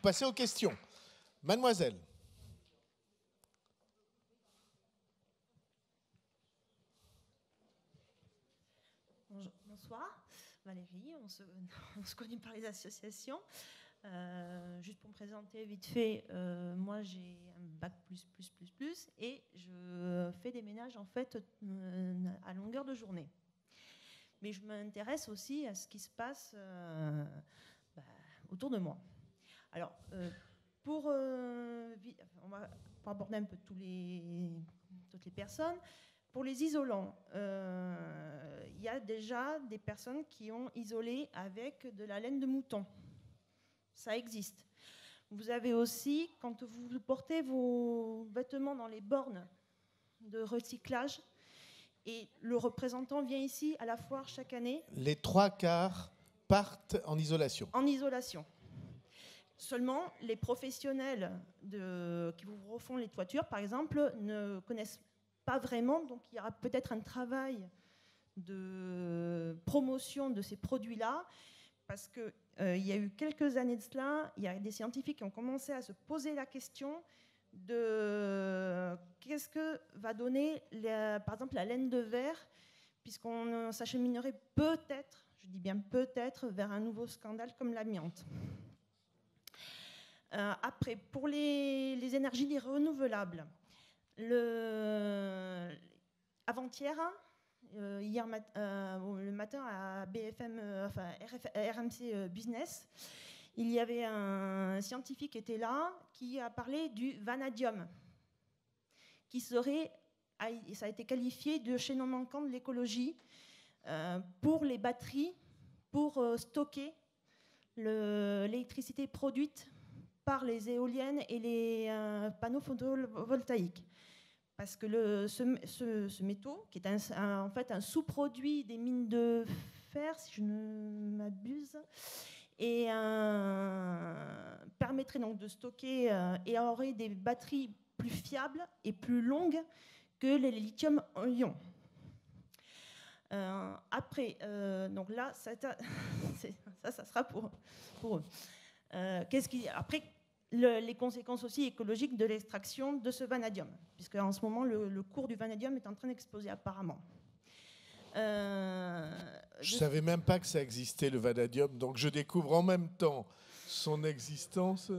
passer aux questions. Mademoiselle. Bonsoir, Valérie, on se connaît par les associations. Juste pour me présenter vite fait, moi j'ai un bac plus et je fais des ménages en fait à longueur de journée. Mais je m'intéresse aussi à ce qui se passe autour de moi. Alors, pour aborder un peu toutes les personnes, pour les isolants, il y a déjà des personnes qui ont isolé avec de la laine de mouton. Ça existe. Vous avez aussi, quand vous portez vos vêtements dans les bornes de recyclage, et le représentant vient ici à la foire chaque année. Les 3/4 partent en isolation. En isolation. Seulement, les professionnels qui vous refont les toitures, par exemple, ne connaissent pas vraiment. Donc, il y aura peut-être un travail de promotion de ces produits-là, parce qu'il y a eu quelques années de cela, il y a des scientifiques qui ont commencé à se poser la question de qu'est-ce que va donner, par exemple, la laine de verre, puisqu'on s'acheminerait peut-être, je dis bien peut-être, vers un nouveau scandale comme l'amiante. Après, pour les énergies renouvelables, avant-hier, hier le matin à BFM, RMC Business, il y avait un scientifique qui était là, qui a parlé du vanadium, qui serait, ça a été qualifié de chaînon manquant de l'écologie pour les batteries, pour stocker l'électricité produite par les éoliennes et les panneaux photovoltaïques. Parce que ce métaux, qui est en fait un sous-produit des mines de fer, si je ne m'abuse, et permettrait donc de stocker et aurait des batteries plus fiables et plus longues que les lithium-ion. Après, donc là, ça sera pour eux. Après, les conséquences aussi écologiques de l'extraction de ce vanadium, puisque en ce moment, le cours du vanadium est en train d'exploser apparemment. Je ne savais même pas que ça existait, le vanadium, donc je découvre en même temps son existence.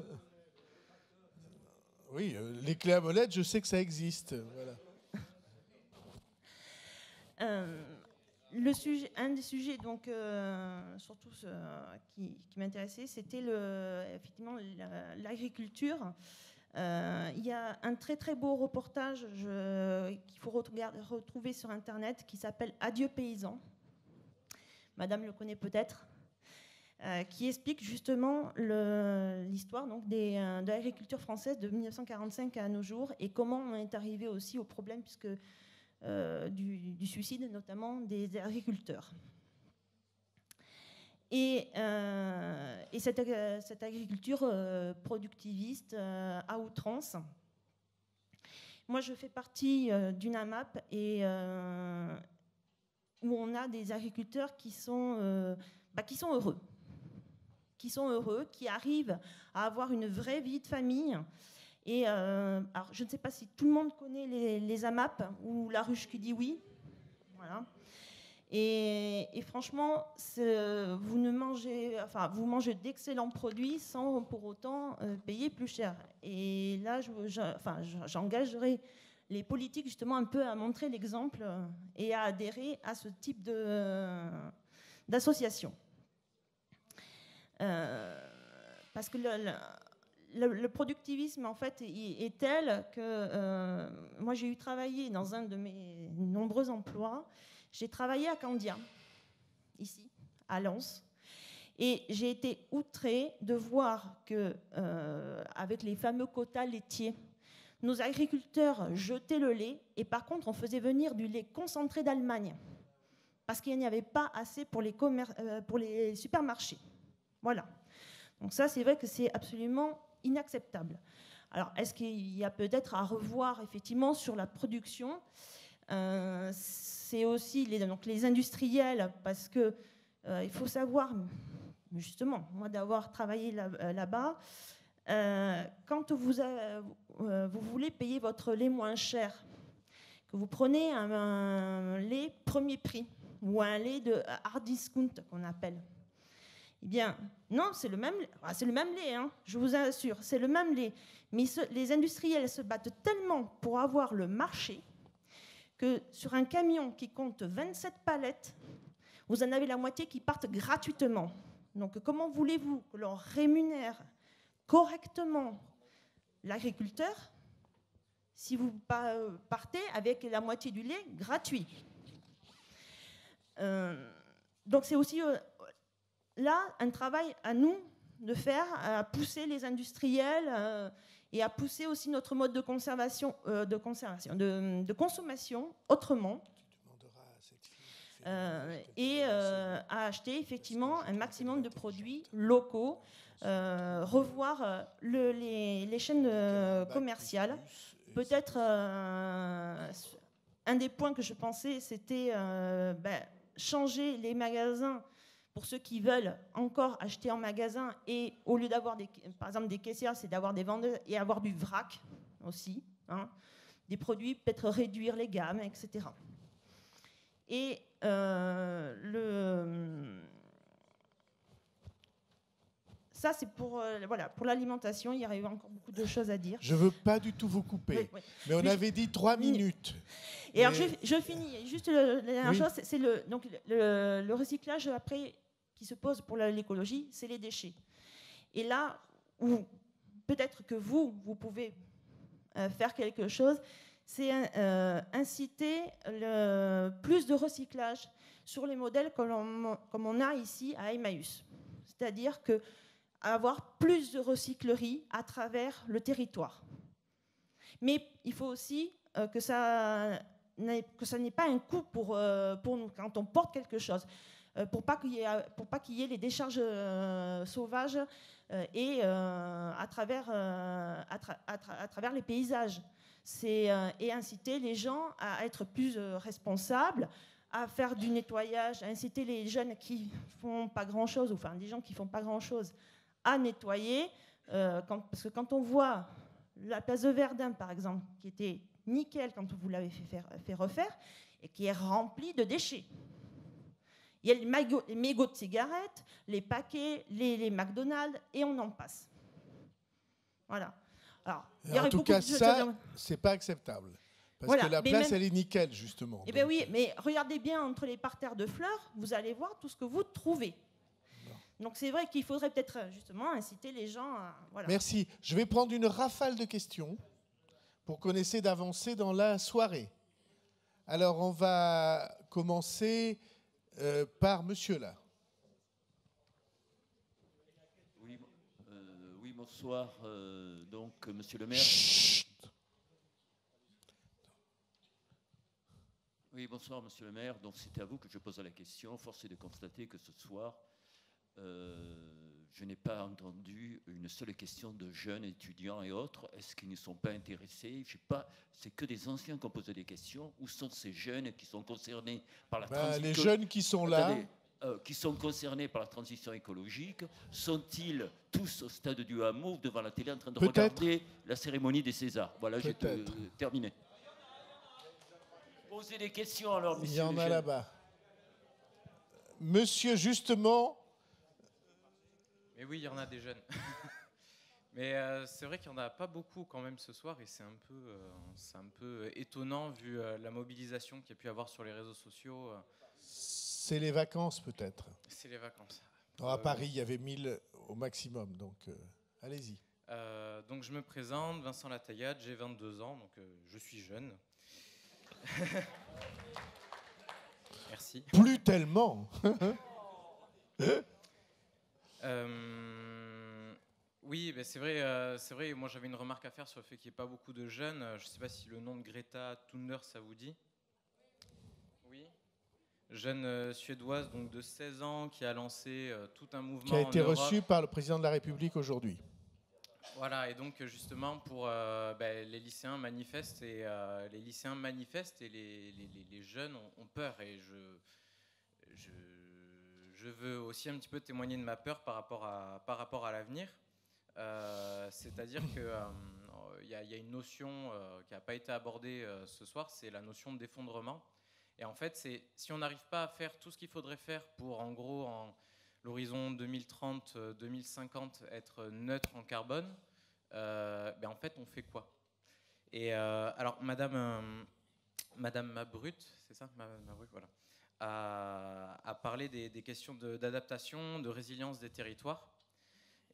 Oui, les clés à molette, je sais que ça existe. Voilà. Un des sujets, donc, surtout qui m'intéressait, c'était effectivement l'agriculture. Il y a un très très beau reportage qu'il faut retrouver sur Internet qui s'appelle Adieu paysans. Madame le connaît peut-être. Qui explique justement l'histoire de l'agriculture française de 1945 à nos jours et comment on est arrivé aussi au problème du suicide, notamment des agriculteurs. Et cette agriculture productiviste à outrance. Moi, je fais partie d'une AMAP et où on a des agriculteurs qui sont heureux. Qui arrivent à avoir une vraie vie de famille. Et alors, je ne sais pas si tout le monde connaît les AMAP ou la ruche qui dit oui. Voilà. Et franchement, vous mangez d'excellents produits sans pour autant payer plus cher. Et là, j'engagerai les politiques justement un peu à montrer l'exemple et à adhérer à ce type d'association. Parce que le productivisme en fait est tel que moi j'ai travaillé dans un de mes nombreux emplois. J'ai travaillé à Candia, ici, à Lens, et j'ai été outrée de voir que, avec les fameux quotas laitiers, nos agriculteurs jetaient le lait, et par contre on faisait venir du lait concentré d'Allemagne, parce qu'il n'y avait pas assez pour les supermarchés. Voilà. Donc ça, c'est vrai que c'est absolument inacceptable. Alors, est-ce qu'il y a peut-être à revoir effectivement sur la production ? C'est aussi les industriels, parce que il faut savoir, justement, moi d'avoir travaillé là-bas, quand vous voulez payer votre lait moins cher, que vous prenez un lait premier prix ou un lait de hard discount qu'on appelle, eh bien, non, c'est le même lait, hein, je vous assure, c'est le même lait. Mais les industriels se battent tellement pour avoir le marché que sur un camion qui compte 27 palettes, vous en avez la moitié qui partent gratuitement. Donc, comment voulez-vous que l'on rémunère correctement l'agriculteur si vous partez avec la moitié du lait gratuit? Donc, c'est aussi là un travail à nous de faire, à pousser les industriels et à pousser aussi notre mode de consommation autrement. Et à acheter effectivement un maximum de produits locaux, revoir les chaînes commerciales. Peut-être un des points que je pensais, c'était changer les magasins pour ceux qui veulent encore acheter en magasin, et au lieu d'avoir par exemple des caissières, c'est d'avoir des vendeurs et avoir du vrac aussi, hein, des produits, peut-être réduire les gammes, etc. Et ça, c'est pour l'alimentation. Il y aurait eu encore beaucoup de choses à dire. Je ne veux pas du tout vous couper, oui. Mais on avait dit 3 minutes. Et alors, je finis. Juste la dernière chose, c'est le recyclage après qui se pose pour l'écologie, c'est les déchets. Et là où peut-être que vous pouvez faire quelque chose, c'est inciter plus de recyclage sur les modèles comme on a ici à Emmaüs. C'est-à-dire avoir plus de recycleries à travers le territoire. Mais il faut aussi que ça n'ait pas un coût pour nous quand on porte quelque chose, pour pas qu'il y ait les décharges sauvages et à travers les paysages. Et inciter les gens à être plus responsables, à faire du nettoyage, à inciter les jeunes qui font pas grand-chose, enfin des gens qui font pas grand-chose, à nettoyer. Parce que quand on voit la place de Verdun, par exemple, qui était nickel quand vous l'avez fait refaire, et qui est remplie de déchets. Il y a les mégots de cigarettes, les paquets, les McDonald's, et on en passe. Voilà. Alors, en tout cas, ça, c'est pas acceptable. Parce que la place, elle est nickel, justement. Eh bien oui, mais regardez bien entre les parterres de fleurs, vous allez voir tout ce que vous trouvez. Non. Donc c'est vrai qu'il faudrait peut-être justement inciter les gens à... Voilà. Merci. Je vais prendre une rafale de questions pour qu'on essaie d'avancer dans la soirée. Alors, on va commencer par monsieur là. Oui, bonsoir. Donc, monsieur le maire. Chut. Oui, bonsoir, monsieur le maire. Donc, c'était à vous que je posais la question. Force est de constater que ce soir, je n'ai pas entendu une seule question de jeunes étudiants et autres. Est-ce qu'ils ne sont pas intéressés? Je sais pas. C'est que des anciens qui ont posé des questions. Où sont ces jeunes qui sont concernés par la transition? Les jeunes qui sont là. Qui sont concernés par la transition écologique, sont-ils tous au stade du hameau devant la télé en train de regarder la cérémonie des Césars? Voilà, j'ai terminé. Posez des questions alors, monsieur. Il y en a là-bas. Monsieur, justement. Mais oui, il y en a des jeunes. Mais c'est vrai qu'il n'y en a pas beaucoup quand même ce soir, et c'est un peu étonnant vu la mobilisation qu'il y a pu avoir sur les réseaux sociaux. C'est les vacances peut-être. C'est les vacances. Alors, à Paris, il y avait 1000 au maximum, donc allez-y. Donc je me présente, Vincent Lataillade, j'ai 22 ans, donc je suis jeune. Merci. Plus tellement. Oui, ben c'est vrai. Moi, j'avais une remarque à faire sur le fait qu'il n'y ait pas beaucoup de jeunes. Je ne sais pas si le nom de Greta Thunberg, ça vous dit? Oui. Jeune suédoise, donc de 16 ans, qui a lancé tout un mouvement qui a été en Europe. reçu par le président de la République aujourd'hui. Voilà, et donc justement pour les lycéens manifestent et les jeunes ont peur, et je veux aussi un petit peu témoigner de ma peur par rapport à l'avenir. C'est-à-dire qu'il y a une notion qui n'a pas été abordée ce soir, c'est la notion d'effondrement. Et en fait, si on n'arrive pas à faire tout ce qu'il faudrait faire pour, en gros, en l'horizon 2030-2050, être neutre en carbone, en fait, on fait quoi? Et alors, Madame Mabrut, c'est ça, Mabrut, voilà, a parlé des questions d'adaptation, de résilience des territoires.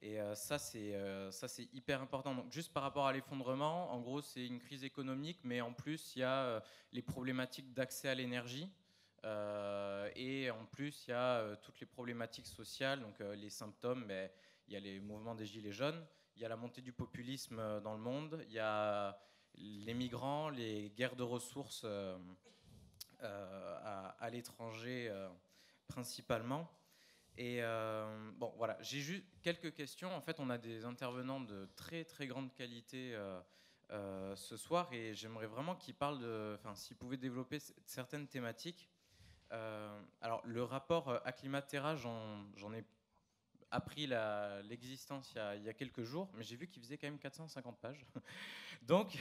Et ça, c'est hyper important. Donc, juste par rapport à l'effondrement, en gros, c'est une crise économique, mais en plus, il y a les problématiques d'accès à l'énergie. Et en plus, il y a toutes les problématiques sociales, donc les symptômes. Il y a les mouvements des Gilets jaunes, il y a la montée du populisme dans le monde, il y a les migrants, les guerres de ressources à l'étranger principalement. Et bon, voilà, j'ai juste quelques questions. En fait, on a des intervenants de très très grande qualité ce soir, et j'aimerais vraiment qu'ils parlent s'ils pouvaient développer certaines thématiques. Alors, le rapport Acclimatera, j'en ai appris l'existence il y a quelques jours, mais j'ai vu qu'il faisait quand même 450 pages. Donc,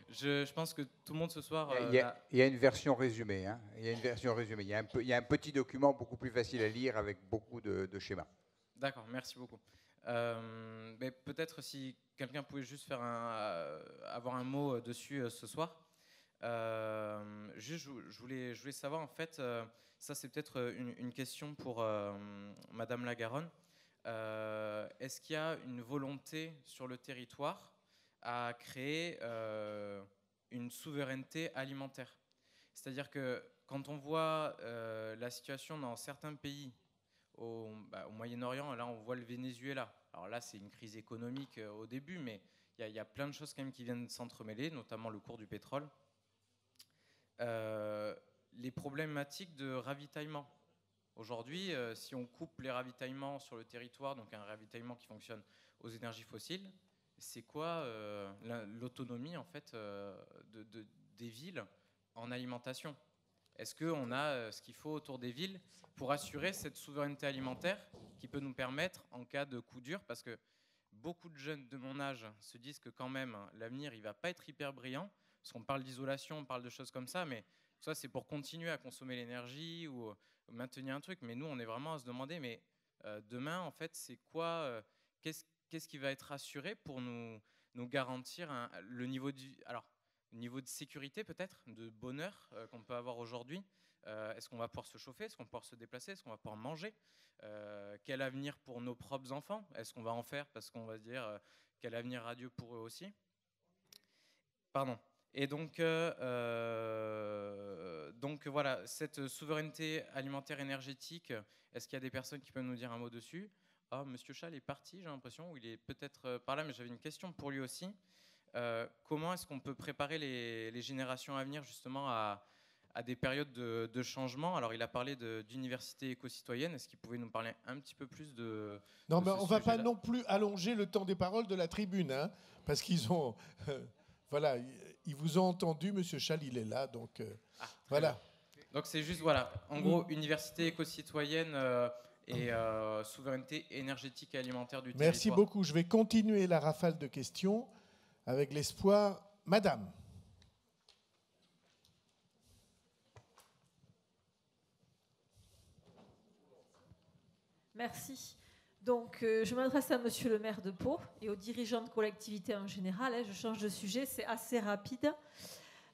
je pense que tout le monde ce soir... Il y a une version résumée. Hein. Il y a une version résumée. Il y a un petit document beaucoup plus facile à lire avec beaucoup de schémas. D'accord, merci beaucoup. Mais peut-être si quelqu'un pouvait juste avoir un mot dessus ce soir. Juste, je voulais savoir, en fait, ça c'est peut-être une question pour Madame Lagaronne. Est-ce qu'il y a une volonté sur le territoire à créer une souveraineté alimentaire? C'est-à-dire que quand on voit la situation dans certains pays, au Moyen-Orient, là on voit le Venezuela. Alors là c'est une crise économique au début, mais il y a plein de choses quand même qui viennent s'entremêler, notamment le cours du pétrole. Les problématiques de ravitaillement. Aujourd'hui, si on coupe les ravitaillements sur le territoire, donc un ravitaillement qui fonctionne aux énergies fossiles, c'est quoi l'autonomie en fait des villes en alimentation? Est-ce qu'on a ce qu'il faut autour des villes pour assurer cette souveraineté alimentaire qui peut nous permettre en cas de coup dur? Parce que beaucoup de jeunes de mon âge se disent que quand même l'avenir il va pas être hyper brillant, parce qu'on parle d'isolation, on parle de choses comme ça, mais ça c'est pour continuer à consommer l'énergie ou maintenir un truc. Mais nous on est vraiment à se demander, mais demain en fait c'est quoi, qu'est-ce qui va être assuré pour nous garantir le niveau de sécurité peut-être, de bonheur qu'on peut avoir aujourd'hui? Est-ce qu'on va pouvoir se chauffer? Est-ce qu'on va pouvoir se déplacer? Est-ce qu'on va pouvoir manger? Quel avenir pour nos propres enfants? Est-ce qu'on va en faire parce qu'on va se dire quel avenir radieux pour eux aussi? Pardon. Et donc voilà, cette souveraineté alimentaire énergétique, est-ce qu'il y a des personnes qui peuvent nous dire un mot dessus? Ah, Monsieur Chal est parti, j'ai l'impression, ou il est peut-être par là, mais j'avais une question pour lui aussi. Comment est-ce qu'on peut préparer les générations à venir justement à des périodes de changement? Alors, il a parlé d'université éco-citoyenne. Est-ce qu'il pouvait nous parler un petit peu plus de... Non, mais on ne va pas non plus allonger le temps des paroles de la tribune, hein, parce qu'ils ont... voilà, ils vous ont entendu, Monsieur Chal, il est là, donc voilà. Donc, c'est juste, voilà, en gros, université éco-citoyenne et souveraineté énergétique et alimentaire du territoire. Merci beaucoup. Je vais continuer la rafale de questions avec l'espoir. Madame. Merci. Donc, je m'adresse à Monsieur le maire de Pau et aux dirigeants de collectivités en général. Je change de sujet, c'est assez rapide.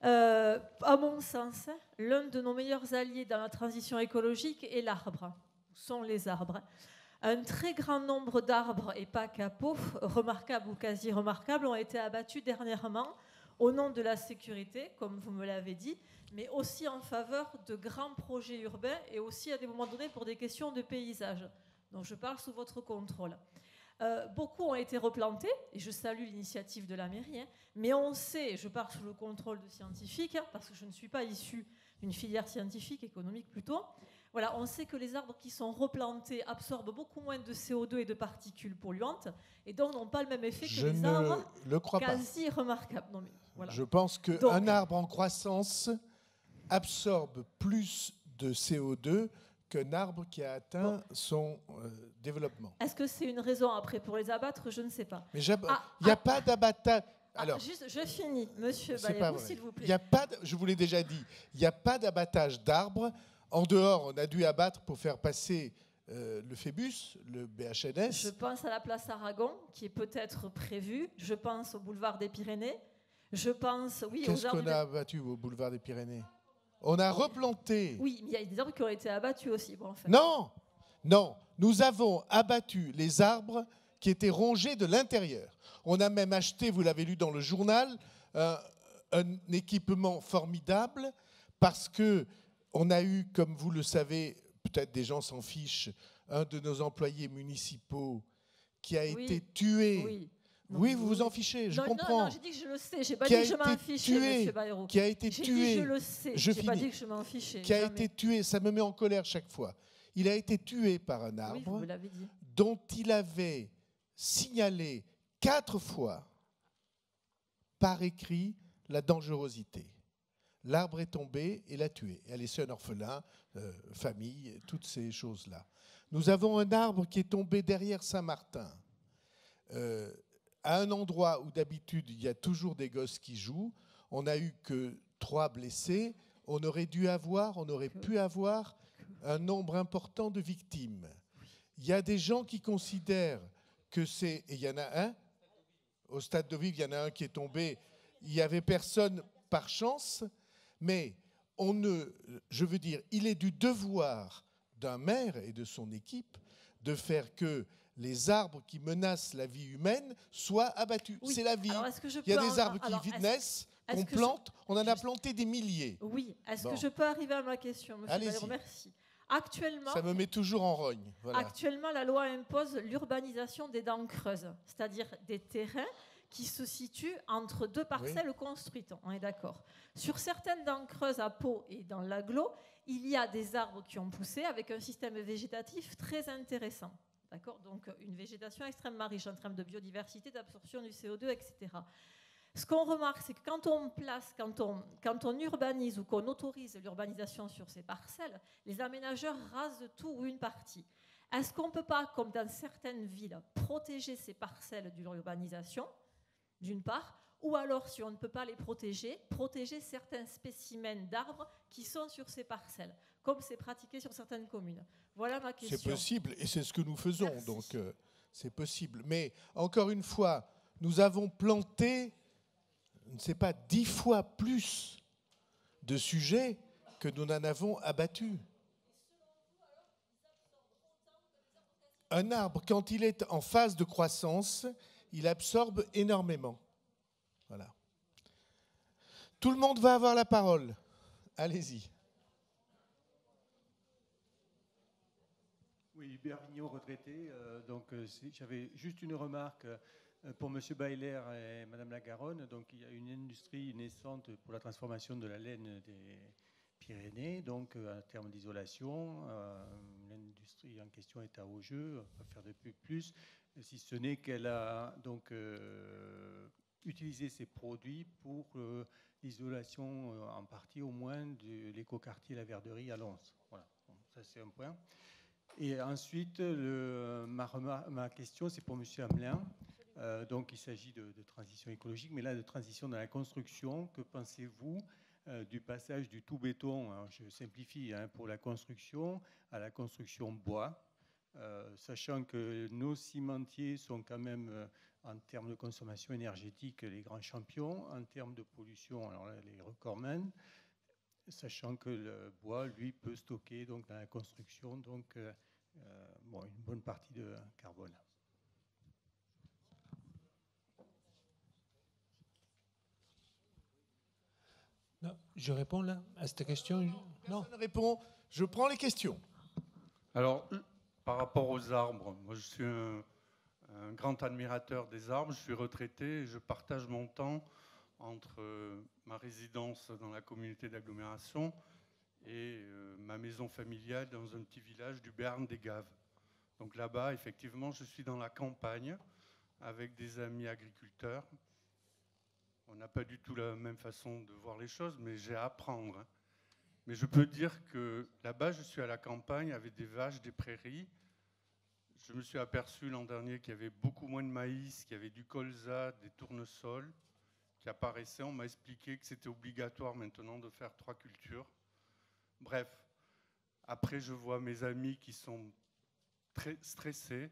À mon sens, l'un de nos meilleurs alliés dans la transition écologique est l'arbre, sont les arbres. Un très grand nombre d'arbres, et pas qu'à Pau, remarquables ou quasi remarquables, ont été abattus dernièrement au nom de la sécurité, comme vous me l'avez dit, mais aussi en faveur de grands projets urbains et aussi à des moments donnés pour des questions de paysage. Donc je parle sous votre contrôle. Beaucoup ont été replantés, et je salue l'initiative de la mairie, mais on sait, je parle sous le contrôle de scientifiques, parce que je ne suis pas issue d'une filière scientifique, économique plutôt. Voilà, on sait que les arbres qui sont replantés absorbent beaucoup moins de CO2 et de particules polluantes, et donc n'ont pas le même effet que les arbres quasi remarquables. Non, mais voilà. Je pense qu'un arbre en croissance absorbe plus de CO2 qu'un arbre qui a atteint son développement. Est-ce que c'est une raison après pour les abattre? Je ne sais pas. Mais il n'y a pas d'abattage. Alors, juste, je finis, monsieur c'est pas Bayrou, vrai. s'il vous plaît. Il y a pas, je vous l'ai déjà dit, il n'y a pas d'abattage d'arbres. En dehors, on a dû abattre pour faire passer le phébus, le BHNS. Je pense à la place Aragon, qui est peut-être prévue. Je pense au boulevard des Pyrénées. Je pense, oui, aux Qu'est-ce arbres. qu'on a abattu au boulevard des Pyrénées? On a replanté. Oui, mais il y a des arbres qui ont été abattus aussi. Bon, enfin. Non, non, nous avons abattu les arbres qui étaient rongés de l'intérieur. On a même acheté, vous l'avez lu dans le journal, un équipement formidable parce que on a eu, comme vous le savez, peut-être des gens s'en fichent, un de nos employés municipaux qui a été tué. Oui. Oui, vous vous en fichez, je comprends. Non, j'ai dit que je le sais. J'ai pas dit que je m'en fichais, monsieur Bayrou. Qui a été J'ai tué. dit je le sais. J'ai pas dit que je m'en fichais. Qui a été tué, ça me met en colère chaque fois. Il a été tué par un arbre oui, vous l'avez dit. dont il avait signalé 4 fois par écrit la dangerosité. L'arbre est tombé et l'a tué. Elle est laissé un orphelin, famille, toutes ces choses-là. Nous avons un arbre qui est tombé derrière Saint-Martin, à un endroit où d'habitude il y a toujours des gosses qui jouent. On n'a eu que 3 blessés. On aurait pu avoir un nombre important de victimes. Il y a des gens qui considèrent que c'est... Et il y en a un, au Stade de Deauville, il y en a un qui est tombé. Il n'y avait personne par chance, mais je veux dire, il est du devoir d'un maire et de son équipe de faire que les arbres qui menacent la vie humaine soient abattus. Oui. C'est la vie. Alors, il y a des arbres qui naissent, qu'on plante. On en a planté des milliers. Oui. Est-ce que je peux arriver à ma question, monsieur Bayrou? Merci. Actuellement, ça me met toujours en rogne. Voilà. Actuellement, la loi impose l'urbanisation des dents creuses, c'est-à-dire des terrains qui se situent entre 2 parcelles construites. On est d'accord. Sur certaines dents creuses à Pau et dans l'agglo, il y a des arbres qui ont poussé avec un système végétatif très intéressant. D'accord ? Donc, une végétation extrêmement riche en termes de biodiversité, d'absorption du CO2, etc. Ce qu'on remarque, c'est que quand on urbanise ou qu'on autorise l'urbanisation sur ces parcelles, les aménageurs rasent tout ou une partie. Est-ce qu'on ne peut pas, comme dans certaines villes, protéger ces parcelles de l'urbanisation, d'une part, ou alors, si on ne peut pas les protéger certains spécimens d'arbres qui sont sur ces parcelles, comme c'est pratiqué sur certaines communes? Voilà ma question. C'est possible, et c'est ce que nous faisons, Merci. donc c'est possible. Mais encore une fois, nous avons planté, je ne sais pas, 10 fois plus de sujets que nous n'en avons abattus. Un arbre, quand il est en phase de croissance, il absorbe énormément. Voilà. Tout le monde va avoir la parole. Allez-y. Oui, Hubert Vignot, retraité. J'avais juste une remarque pour M. Bailler et Mme Lagaronne. Donc, il y a une industrie naissante pour la transformation de la laine des Pyrénées. Donc, en termes d'isolation, l'industrie en question est à haut jeu. On va faire de plus, si ce n'est qu'elle a donc utilisé ces produits pour l'isolation, en partie au moins, de l'écoquartier La Verderie à Lens. Voilà, bon, ça c'est un point. Et ensuite, ma question, c'est pour M. Hamelin. Donc, il s'agit de transition écologique, mais là, de transition dans la construction. Que pensez-vous du passage du tout béton, alors je simplifie, pour la construction, à la construction bois, sachant que nos cimentiers sont quand même, en termes de consommation énergétique, les grands champions. En termes de pollution, alors là, les recordmen. Sachant que le bois, lui, peut stocker donc, dans la construction donc, une bonne partie de carbone. Non, je réponds là à cette question. Non. Personne répond. Je prends les questions. Alors, par rapport aux arbres, moi je suis un grand admirateur des arbres. Je suis retraité et je partage mon temps entre ma résidence dans la communauté d'agglomération et ma maison familiale dans un petit village du Béarn des Gaves. Donc là-bas, effectivement, je suis dans la campagne avec des amis agriculteurs. On n'a pas du tout la même façon de voir les choses, mais j'ai à apprendre. Mais je peux dire que là-bas, je suis à la campagne avec des vaches, des prairies. Je me suis aperçu l'an dernier qu'il y avait beaucoup moins de maïs, qu'il y avait du colza, des tournesols qui apparaissaient. On m'a expliqué que c'était obligatoire maintenant de faire 3 cultures. Bref, après je vois mes amis qui sont très stressés,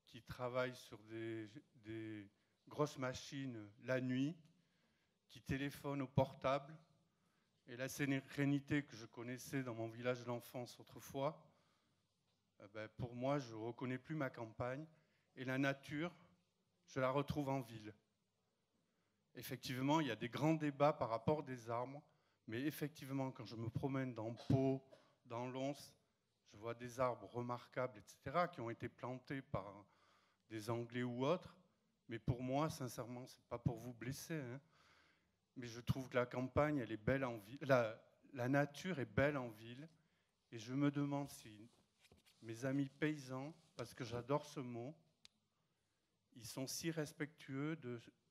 qui travaillent sur des grosses machines la nuit, qui téléphonent au portable. Et la sérénité que je connaissais dans mon village d'enfance autrefois, pour moi, je ne reconnais plus ma campagne. Et la nature, je la retrouve en ville. Effectivement, il y a des grands débats par rapport des arbres, mais effectivement, quand je me promène dans Pau, dans Lons, je vois des arbres remarquables, etc., qui ont été plantés par des Anglais ou autres. Mais pour moi, sincèrement, ce n'est pas pour vous blesser, hein, mais je trouve que la campagne, elle est belle en ville. La nature est belle en ville. Et je me demande si mes amis paysans, parce que j'adore ce mot, ils sont si respectueux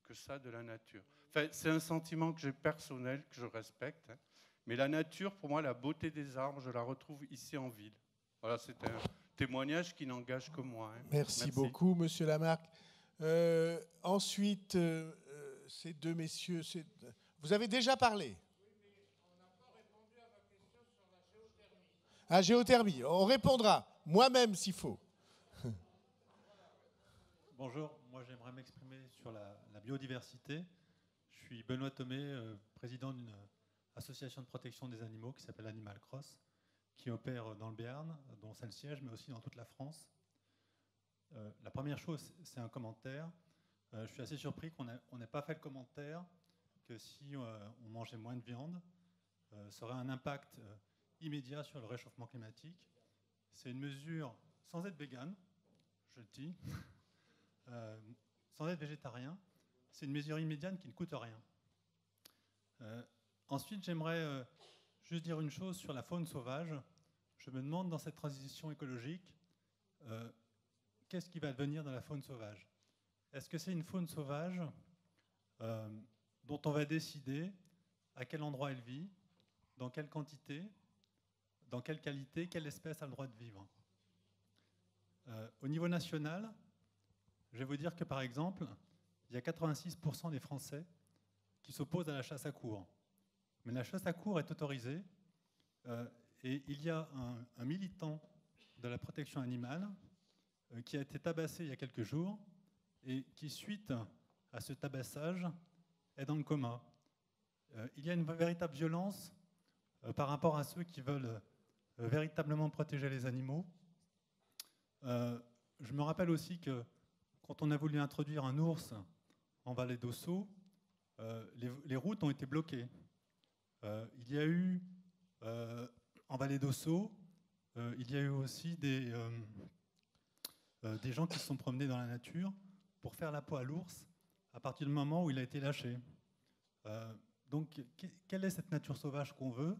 que ça de la nature. Enfin, c'est un sentiment que j'ai personnel, que je respecte. Hein. Mais la nature, pour moi, la beauté des arbres, je la retrouve ici en ville. Voilà, c'est un témoignage qui n'engage que moi. Hein. Merci beaucoup, Monsieur Lamarck. Ensuite, ces deux messieurs, vous avez déjà parlé. Oui, mais on n'a pas répondu à ma question sur la géothermie. Ah, géothermie, on répondra, moi-même s'il faut. Bonjour, moi j'aimerais m'exprimer sur la biodiversité. Je suis Benoît Thomé, président d'une association de protection des animaux qui s'appelle Animal Cross, qui opère dans le Béarn, dont c'est le siège, mais aussi dans toute la France. La première chose, c'est un commentaire. Je suis assez surpris qu'on n'ait pas fait le commentaire que si on mangeait moins de viande, ça aurait un impact immédiat sur le réchauffement climatique. C'est une mesure sans être végane, je le dis, sans être végétarien. C'est une mesure immédiate qui ne coûte rien. Ensuite, j'aimerais juste dire une chose sur la faune sauvage. Je me demande dans cette transition écologique, qu'est-ce qui va devenir dans la faune sauvage ? Est-ce que c'est une faune sauvage dont on va décider à quel endroit elle vit, dans quelle quantité, dans quelle qualité, quelle espèce a le droit de vivre ? Au niveau national, je vais vous dire que par exemple, il y a 86% des Français qui s'opposent à la chasse à courre. Mais la chasse à courre est autorisée et il y a un militant de la protection animale qui a été tabassé il y a quelques jours et qui, suite à ce tabassage, est dans le coma. Il y a une véritable violence par rapport à ceux qui veulent véritablement protéger les animaux. Je me rappelle aussi que quand on a voulu introduire un ours en vallée d'Ossau, les routes ont été bloquées. Il y a eu, en vallée d'Ossau, il y a eu aussi des gens qui se sont promenés dans la nature pour faire la peau à l'ours à partir du moment où il a été lâché. Donc, quelle est cette nature sauvage qu'on veut ?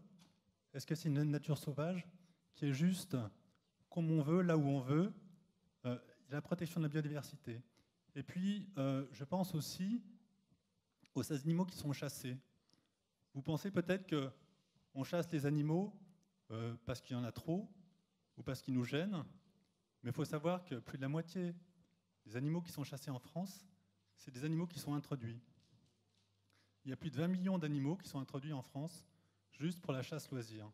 Est-ce que c'est une nature sauvage qui est juste comme on veut, là où on veut, la protection de la biodiversité ? Et puis, je pense aussi aux animaux qui sont chassés. Vous pensez peut-être qu'on chasse les animaux parce qu'il y en a trop ou parce qu'ils nous gênent, mais il faut savoir que plus de la moitié des animaux qui sont chassés en France, c'est des animaux qui sont introduits. Il y a plus de 20 millions d'animaux qui sont introduits en France juste pour la chasse loisir.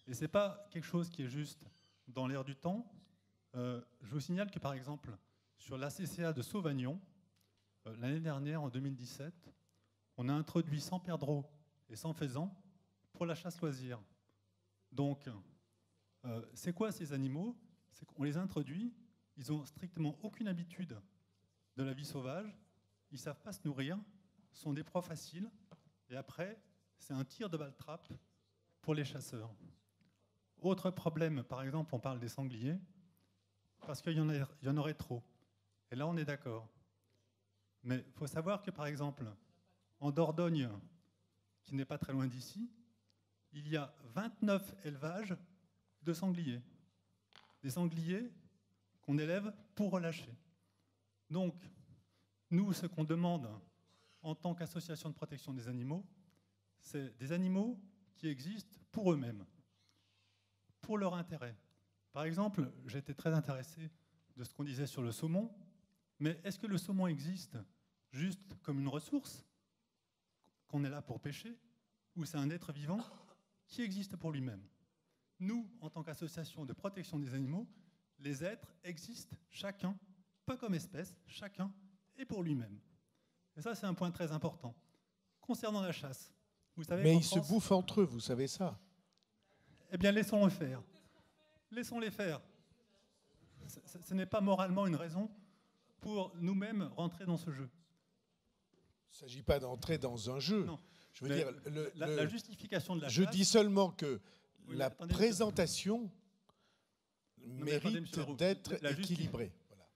Et ce n'est pas quelque chose qui est juste dans l'air du temps. Je vous signale que, par exemple, sur l'ACCA de Sauvagnon, l'année dernière, en 2017, on a introduit 100 perdreaux et 100 faisans pour la chasse loisir. Donc, c'est quoi ces animaux ? C'est qu'on les introduit, ils n'ont strictement aucune habitude de la vie sauvage, ils ne savent pas se nourrir, sont des proies faciles, et après, c'est un tir de balle-trappe pour les chasseurs. Autre problème, par exemple, on parle des sangliers, parce qu'il y en aurait trop. Et là, on est d'accord. Mais il faut savoir que, par exemple, en Dordogne, qui n'est pas très loin d'ici, il y a 29 élevages de sangliers. Des sangliers qu'on élève pour relâcher. Donc, nous, ce qu'on demande en tant qu'association de protection des animaux, c'est des animaux qui existent pour eux-mêmes, pour leur intérêt. Par exemple, j'étais très intéressé de ce qu'on disait sur le saumon, mais est-ce que le saumon existe juste comme une ressource qu'on est là pour pêcher, ou c'est un être vivant qui existe pour lui-même? Nous, en tant qu'association de protection des animaux, les êtres existent chacun, pas comme espèce, chacun est pour lui-même. Et ça, c'est un point très important. Concernant la chasse, vous savez mais qu'en ils France, se bouffent entre eux, vous savez ça? Eh bien, laissons-le faire. Laissons-les faire. Ce n'est pas moralement une raison pour nous-mêmes rentrer dans ce jeu. Il ne s'agit pas d'entrer dans un jeu. Non. Je veux dire, la justification de la je chasse... dis seulement que Oui, la attendez, présentation mais attendez, mérite monsieur Leroux, d'être la équilibrée. Voilà.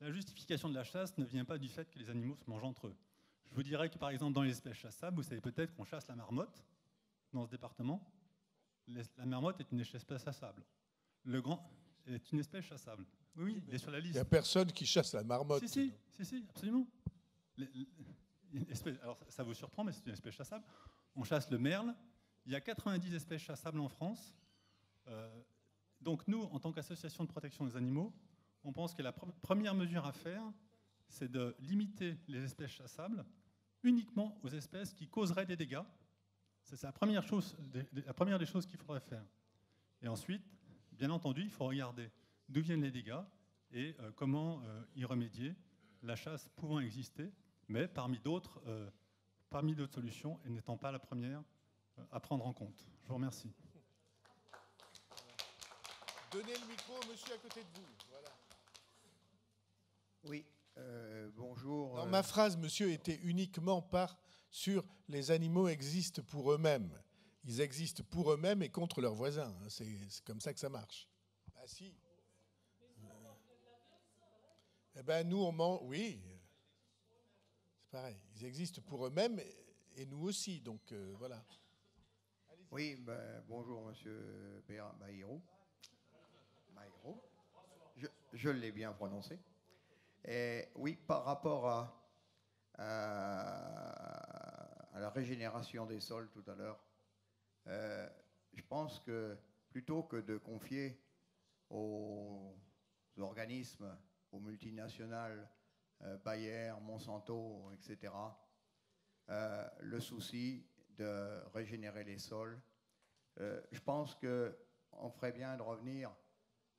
La justification de la chasse ne vient pas du fait que les animaux se mangent entre eux. Je vous dirais que, par exemple, dans les espèces chassables, vous savez peut-être qu'on chasse la marmotte dans ce département. La marmotte est une espèce chassable. Le grand est une espèce chassable. Oui, il est sur la liste. Il n'y a personne qui chasse la marmotte. Si, absolument. Alors, ça vous surprend, mais c'est une espèce chassable. On chasse le merle. Il y a 90 espèces chassables en France. Donc nous, en tant qu'association de protection des animaux, on pense que la première mesure à faire, c'est de limiter les espèces chassables uniquement aux espèces qui causeraient des dégâts. C'est la première des choses qu'il faudrait faire. Et ensuite, bien entendu, il faut regarder d'où viennent les dégâts et comment y remédier, la chasse pouvant exister, mais parmi d'autres solutions, et n'étant pas la première à prendre en compte. Je vous remercie. Donnez le micro au monsieur à côté de vous. Voilà. Oui, bonjour. Non, ma phrase, monsieur, était uniquement sur les animaux existent pour eux-mêmes. Ils existent pour eux-mêmes et contre leurs voisins. C'est comme ça que ça marche. Ah si. Eh bien, nous, on mange... Oui. C'est pareil. Ils existent pour eux-mêmes et nous aussi. Donc, voilà. Oui, bonjour, monsieur Bayrou. Je l'ai bien prononcé. Et oui, par rapport à la régénération des sols tout à l'heure, je pense que plutôt que de confier aux organismes, aux multinationales, Bayer, Monsanto, etc., le souci de régénérer les sols, je pense qu'on ferait bien de revenir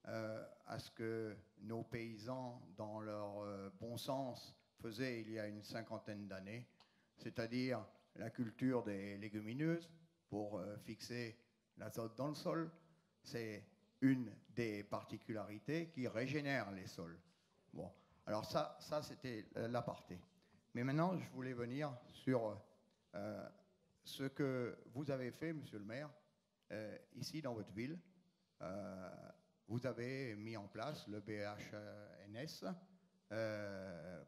à ce que nos paysans, dans leur bon sens, faisaient il y a une 50aine d'années, c'est-à-dire la culture des légumineuses pour fixer l'azote dans le sol. C'est une des particularités qui régénère les sols. Bon, alors ça c'était l'aparté. Mais maintenant, je voulais venir sur ce que vous avez fait, monsieur le maire, ici dans votre ville. Vous avez mis en place le BHNS.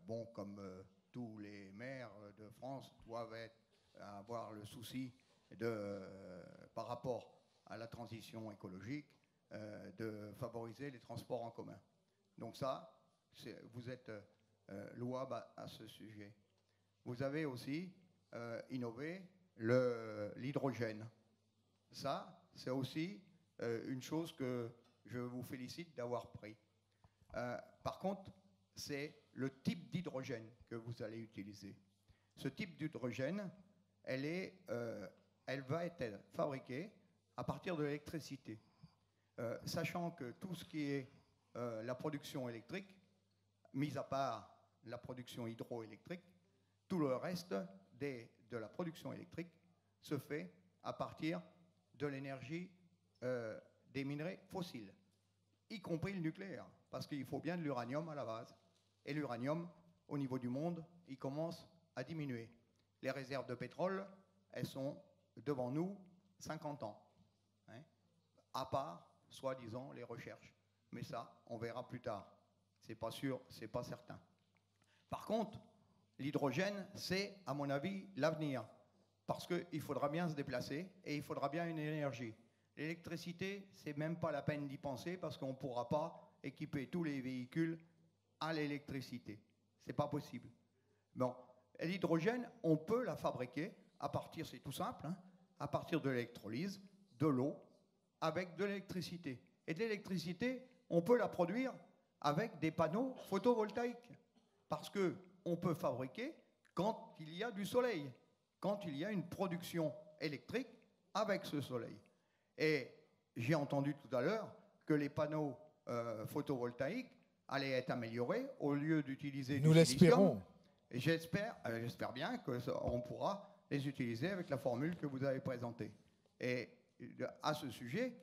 Bon, comme tous les maires de France doivent avoir le souci par rapport à la transition écologique, de favoriser les transports en commun. Donc ça, vous êtes louable à ce sujet. Vous avez aussi innové l'hydrogène. Ça, c'est aussi une chose que je vous félicite d'avoir pris. Par contre, c'est le type d'hydrogène que vous allez utiliser. Ce type d'hydrogène, elle va être fabriquée à partir de l'électricité. Sachant que tout ce qui est la production électrique, mis à part la production hydroélectrique, tout le reste de la production électrique se fait à partir de l'énergie des minerais fossiles, y compris le nucléaire, parce qu'il faut bien de l'uranium à la base. Et l'uranium, au niveau du monde, il commence à diminuer. Les réserves de pétrole, elles sont devant nous 50 ans, hein, à part, soi-disant, les recherches. Mais ça, on verra plus tard. C'est pas sûr, c'est pas certain. Par contre, l'hydrogène, c'est, à mon avis, l'avenir, parce qu'il faudra bien se déplacer et il faudra bien une énergie. L'électricité, c'est même pas la peine d'y penser parce qu'on ne pourra pas équiper tous les véhicules à l'électricité. C'est pas possible. Bon, l'hydrogène, on peut la fabriquer à partir, c'est tout simple, hein, à partir de l'électrolyse de l'eau avec de l'électricité. Et de l'électricité, on peut la produire avec des panneaux photovoltaïques. Parce qu'on peut fabriquer quand il y a du soleil, quand il y a une production électrique avec ce soleil. Et j'ai entendu tout à l'heure que les panneaux photovoltaïques allaient être améliorés au lieu d'utiliser du silicium. Et j'espère bien qu'on pourra les utiliser avec la formule que vous avez présentée. Et à ce sujet,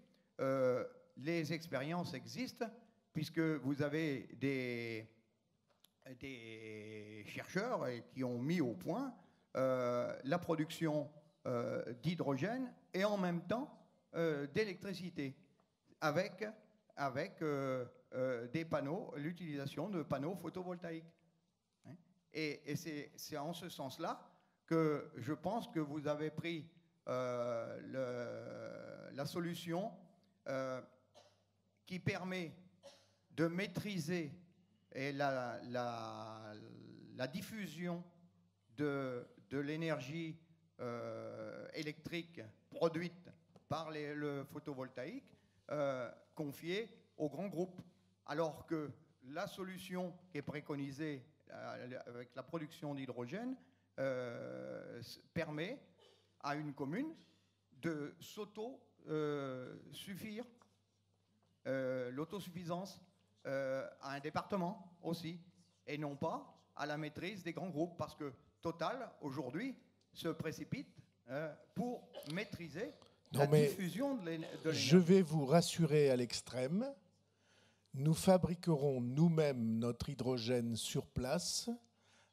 les expériences existent puisque vous avez des chercheurs qui ont mis au point la production d'hydrogène et en même temps d'électricité avec des panneaux, l'utilisation de panneaux photovoltaïques. Et c'est en ce sens-là que je pense que vous avez pris la solution qui permet de maîtriser la diffusion de l'énergie électrique produite par le photovoltaïque confiée aux grands groupes, alors que la solution qui est préconisée avec la production d'hydrogène permet à une commune de s'auto-suffire, l'autosuffisance à un département aussi, et non pas à la maîtrise des grands groupes, parce que Total, aujourd'hui, se précipite pour maîtriser la diffusion de l'énergie. Je vais vous rassurer à l'extrême. Nous fabriquerons nous-mêmes notre hydrogène sur place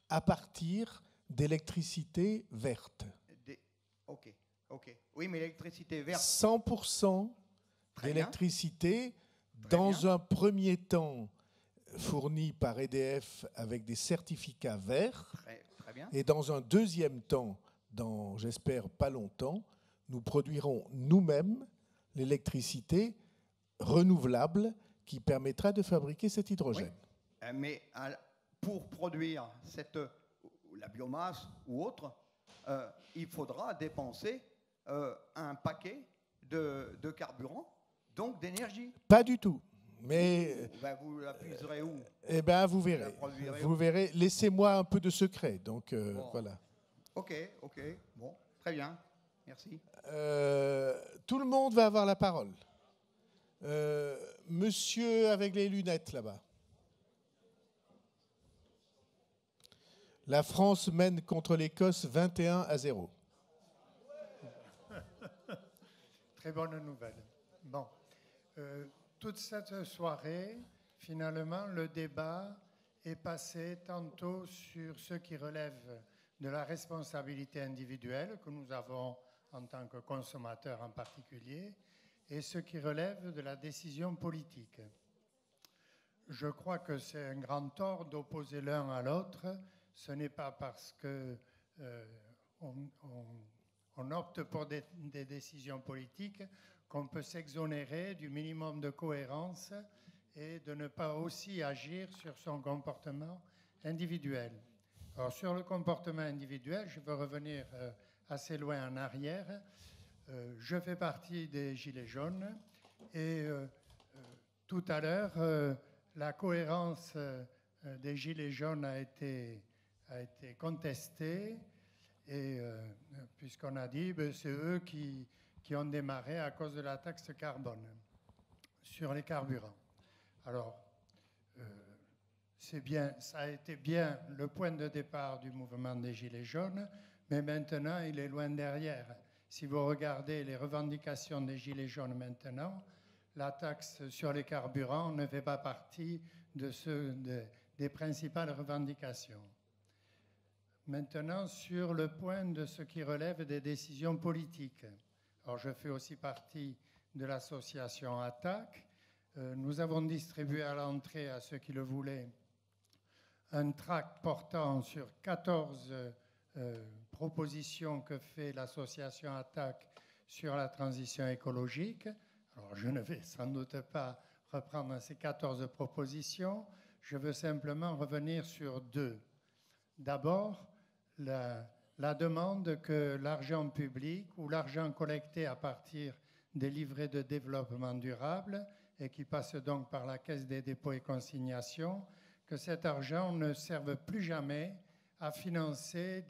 à partir d'électricité verte. Ok. Oui, mais l'électricité verte... 100% d'électricité, dans un premier temps fournie par EDF avec des certificats verts, très bien. Et dans un deuxième temps, dans, j'espère, pas longtemps, nous produirons nous-mêmes l'électricité renouvelable qui permettra de fabriquer cet hydrogène. Oui. Mais pour produire la biomasse ou autre, il faudra dépenser un paquet de carburant, donc d'énergie. Pas du tout. Mais vous la puiserez où? Eh bien, vous verrez. Vous verrez. Laissez-moi un peu de secret. Donc, voilà. Ok. Bon, très bien. Merci. Tout le monde va avoir la parole. Monsieur avec les lunettes là-bas. La France mène contre l'Écosse 21-0. Très bonne nouvelle. Bon. Toute cette soirée, finalement, le débat est passé tantôt sur ce qui relève de la responsabilité individuelle que nous avons en tant que consommateurs en particulier, et ce qui relève de la décision politique. Je crois que c'est un grand tort d'opposer l'un à l'autre. Ce n'est pas parce que on opte pour des décisions politiques qu'on peut s'exonérer du minimum de cohérence et de ne pas aussi agir sur son comportement individuel. Alors, sur le comportement individuel, je veux revenir assez loin en arrière. Je fais partie des Gilets jaunes et tout à l'heure, la cohérence des Gilets jaunes a été contestée et puisqu'on a dit que c'est eux qui ont démarré à cause de la taxe carbone sur les carburants. Alors, c'est bien, ça a été bien le point de départ du mouvement des Gilets jaunes, mais maintenant, il est loin derrière. Si vous regardez les revendications des Gilets jaunes maintenant, la taxe sur les carburants ne fait pas partie des principales revendications. Maintenant, sur le point de ce qui relève des décisions politiques. Alors, je fais aussi partie de l'association ATTAC. Nous avons distribué à l'entrée à ceux qui le voulaient un tract portant sur 14 propositions que fait l'association ATTAC sur la transition écologique. Alors, je ne vais sans doute pas reprendre ces 14 propositions. Je veux simplement revenir sur deux. D'abord, la demande que l'argent public ou l'argent collecté à partir des livrets de développement durable et qui passent donc par la Caisse des dépôts et consignations, que cet argent ne serve plus jamais à financer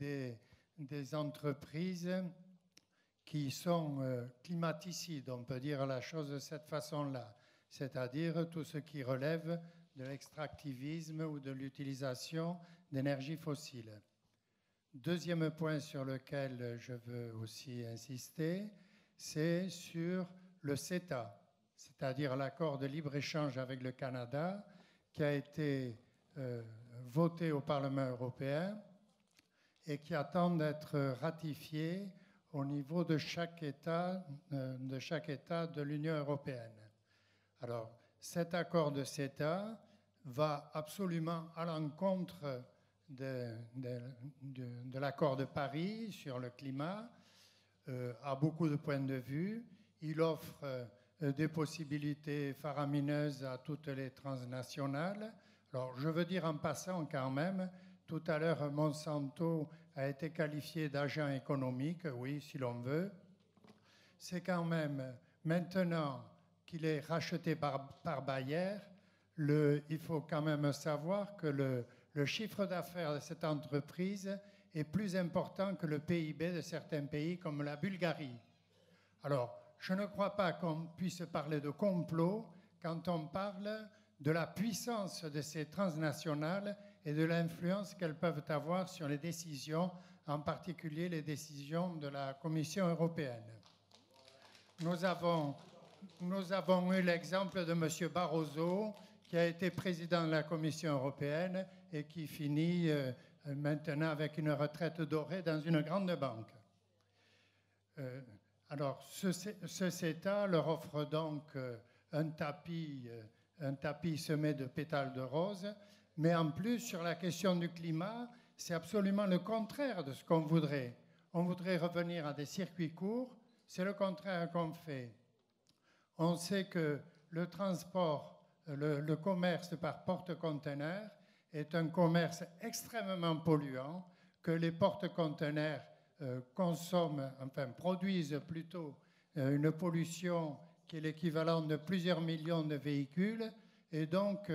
des entreprises qui sont climaticides, on peut dire la chose de cette façon-là, c'est-à-dire tout ce qui relève de l'extractivisme ou de l'utilisation d'énergie fossile. Deuxième point sur lequel je veux aussi insister, c'est sur le CETA, c'est-à-dire l'accord de libre-échange avec le Canada, qui a été voté au Parlement européen et qui attend d'être ratifié au niveau de chaque État de l'Union européenne. Alors, cet accord de CETA va absolument à l'encontre de l'accord de Paris sur le climat, à beaucoup de points de vue. Il offre des possibilités faramineuses à toutes les transnationales. Alors, je veux dire en passant quand même, tout à l'heure, Monsanto a été qualifié d'agent économique, oui, si l'on veut. C'est quand même, maintenant qu'il est racheté par Bayer, il faut quand même savoir que le chiffre d'affaires de cette entreprise est plus important que le PIB de certains pays comme la Bulgarie. Alors, je ne crois pas qu'on puisse parler de complot quand on parle de la puissance de ces transnationales et de l'influence qu'elles peuvent avoir sur les décisions, en particulier les décisions de la Commission européenne. Nous avons eu l'exemple de M. Barroso, qui a été président de la Commission européenne et qui finit maintenant avec une retraite dorée dans une grande banque. Alors, ce CETA leur offre donc un tapis semé de pétales de rose, mais en plus, sur la question du climat, c'est absolument le contraire de ce qu'on voudrait. On voudrait revenir à des circuits courts, c'est le contraire qu'on fait. On sait que le transport, le commerce par porte-conteneurs est un commerce extrêmement polluant, que les porte-conteneurs produisent plutôt une pollution qui est l'équivalent de plusieurs millions de véhicules. Et donc,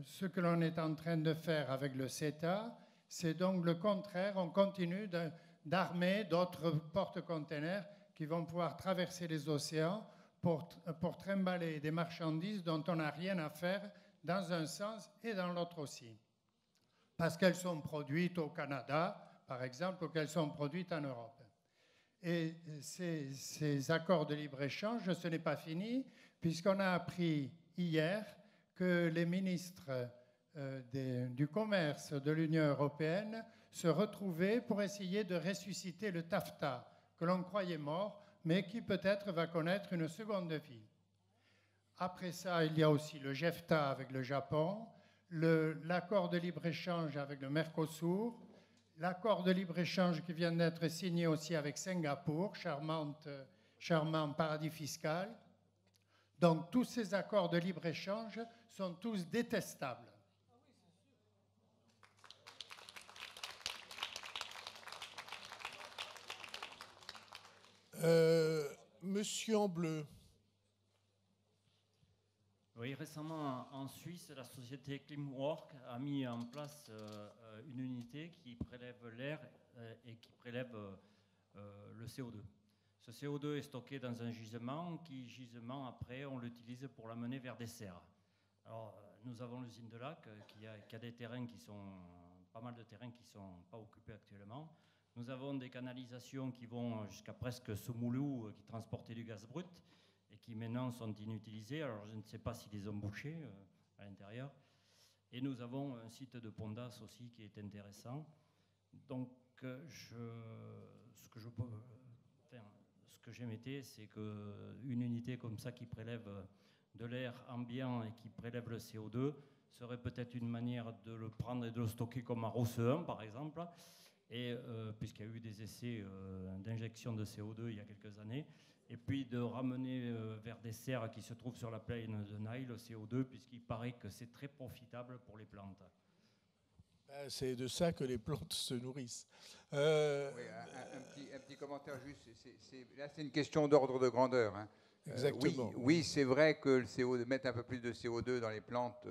ce que l'on est en train de faire avec le CETA, c'est donc le contraire. On continue d'armer d'autres porte-conteneurs qui vont pouvoir traverser les océans pour trimballer des marchandises dont on n'a rien à faire dans un sens et dans l'autre aussi. Parce qu'elles sont produites au Canada, par exemple, ou qu'elles sont produites en Europe. Et ces accords de libre-échange, ce n'est pas fini, puisqu'on a appris hier que les ministres du commerce de l'Union européenne se retrouvaient pour essayer de ressusciter le TAFTA, que l'on croyait mort, mais qui peut-être va connaître une seconde vie. Après ça, il y a aussi le JEFTA avec le Japon, l'accord de libre-échange avec le Mercosur, l'accord de libre-échange qui vient d'être signé aussi avec Singapour, charmant paradis fiscal. Donc tous ces accords de libre-échange sont tous détestables. Monsieur en bleu. Oui, récemment en Suisse, la société Cleanwork a mis en place une unité qui prélève l'air et qui prélève le CO2. Ce CO2 est stocké dans un gisement après, on l'utilise pour l'amener vers des serres. Alors, nous avons l'usine de Lac qui a des terrains qui sont, pas mal de terrains qui ne sont pas occupés actuellement. Nous avons des canalisations qui vont jusqu'à presque Somoulou, qui transportaient du gaz brut et qui maintenant sont inutilisées. Alors, je ne sais pas s'ils les ont bouchés à l'intérieur. Et nous avons un site de pondasse aussi qui est intéressant. Donc, ce que j'émettais, c'est qu'une unité comme ça qui prélève de l'air ambiant et qui prélève le CO2 serait peut-être une manière de le prendre et de le stocker comme à Rousse 1, par exemple, et puisqu'il y a eu des essais d'injection de CO2 il y a quelques années, et puis de ramener vers des serres qui se trouvent sur la plaine de Naï le CO2, puisqu'il paraît que c'est très profitable pour les plantes. C'est de ça que les plantes se nourrissent. Oui, un petit commentaire juste. Là, c'est une question d'ordre de grandeur. Hein. Exactement. Oui, c'est vrai que le CO2, mettre un peu plus de CO2 dans les plantes,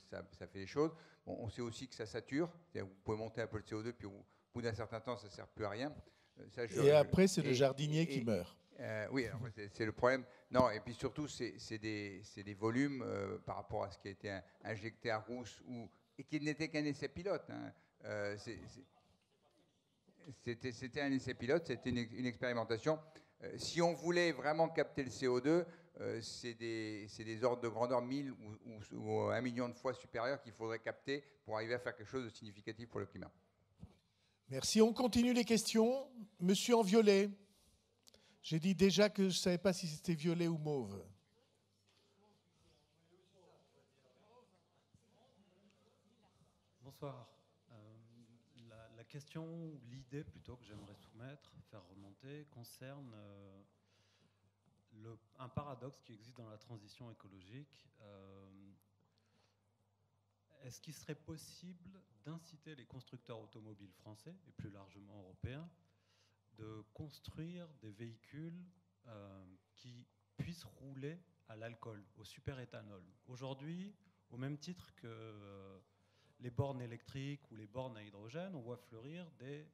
ça fait des choses. Bon, on sait aussi que ça sature. Vous pouvez monter un peu le CO2, puis au bout d'un certain temps, ça ne sert plus à rien. Après, c'est le jardinier qui meurt. Oui, c'est le problème. Non, et puis surtout, c'est des volumes par rapport à ce qui a été injecté à Rousse, et qui n'était qu'un essai pilote. Hein. C'était un essai pilote, c'était une expérimentation. Si on voulait vraiment capter le CO2, c'est des ordres de grandeur 1000 ou 1 million de fois supérieurs qu'il faudrait capter pour arriver à faire quelque chose de significatif pour le climat. Merci. On continue les questions. Monsieur en violet. J'ai dit déjà que je ne savais pas si c'était violet ou mauve. Bonsoir. La question, l'idée plutôt que j'aimerais soumettre, faire remonter, concerne un paradoxe qui existe dans la transition écologique. Est-ce qu'il serait possible d'inciter les constructeurs automobiles français et plus largement européens de construire des véhicules qui puissent rouler à l'alcool, au superéthanol? Aujourd'hui, au même titre que les bornes électriques ou les bornes à hydrogène, on voit fleurir des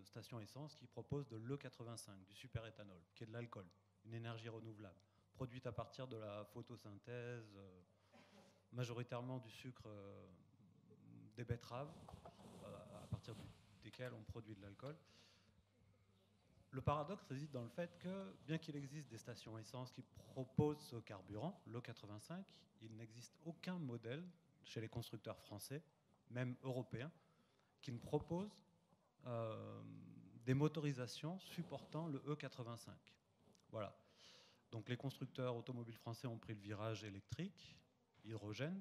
stations essence qui proposent de l'E85, du superéthanol, qui est de l'alcool, une énergie renouvelable, produite à partir de la photosynthèse, majoritairement du sucre des betteraves, à partir desquelles on produit de l'alcool. Le paradoxe réside dans le fait que, bien qu'il existe des stations essence qui proposent ce carburant, l'E85, il n'existe aucun modèle chez les constructeurs français, même européens, qui ne proposent des motorisations supportant le E85. Voilà. Donc les constructeurs automobiles français ont pris le virage électrique, hydrogène,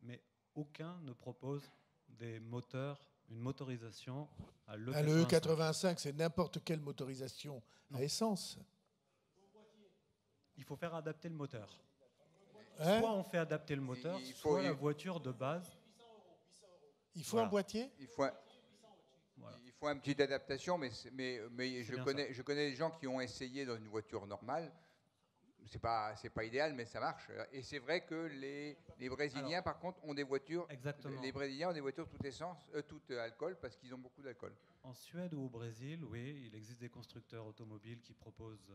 mais aucun ne propose des moteurs, une motorisation à l'E85. Le E85, c'est n'importe quelle motorisation à essence. Il faut faire adapter le moteur. Hein? Soit on fait adapter le moteur, soit la voiture de base. Il faut un boîtier? Il faut une petite adaptation, mais je connais des gens qui ont essayé dans une voiture normale. C'est pas idéal, mais ça marche. Et c'est vrai que les Brésiliens, par contre, ont des voitures. Exactement. Les Brésiliens ont des voitures toute essence, toute alcool, parce qu'ils ont beaucoup d'alcool. En Suède ou au Brésil, oui, il existe des constructeurs automobiles qui proposent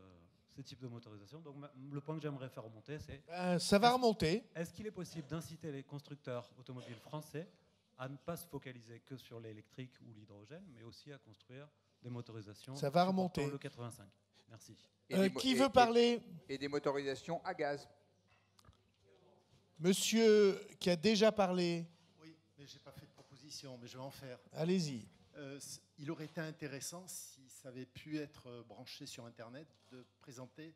ce type de motorisation. Donc le point que j'aimerais faire remonter, c'est... ça va remonter. Est-ce qu'il est possible d'inciter les constructeurs automobiles français à ne pas se focaliser que sur l'électrique ou l'hydrogène, mais aussi à construire des motorisations ça va remonter. Le 85. Merci. Qui veut parler? Et des motorisations à gaz. Monsieur qui a déjà parlé. Oui, mais je n'ai pas fait de proposition, mais je vais en faire. Allez-y. Il aurait été intéressant, si ça avait pu être branché sur Internet, de présenter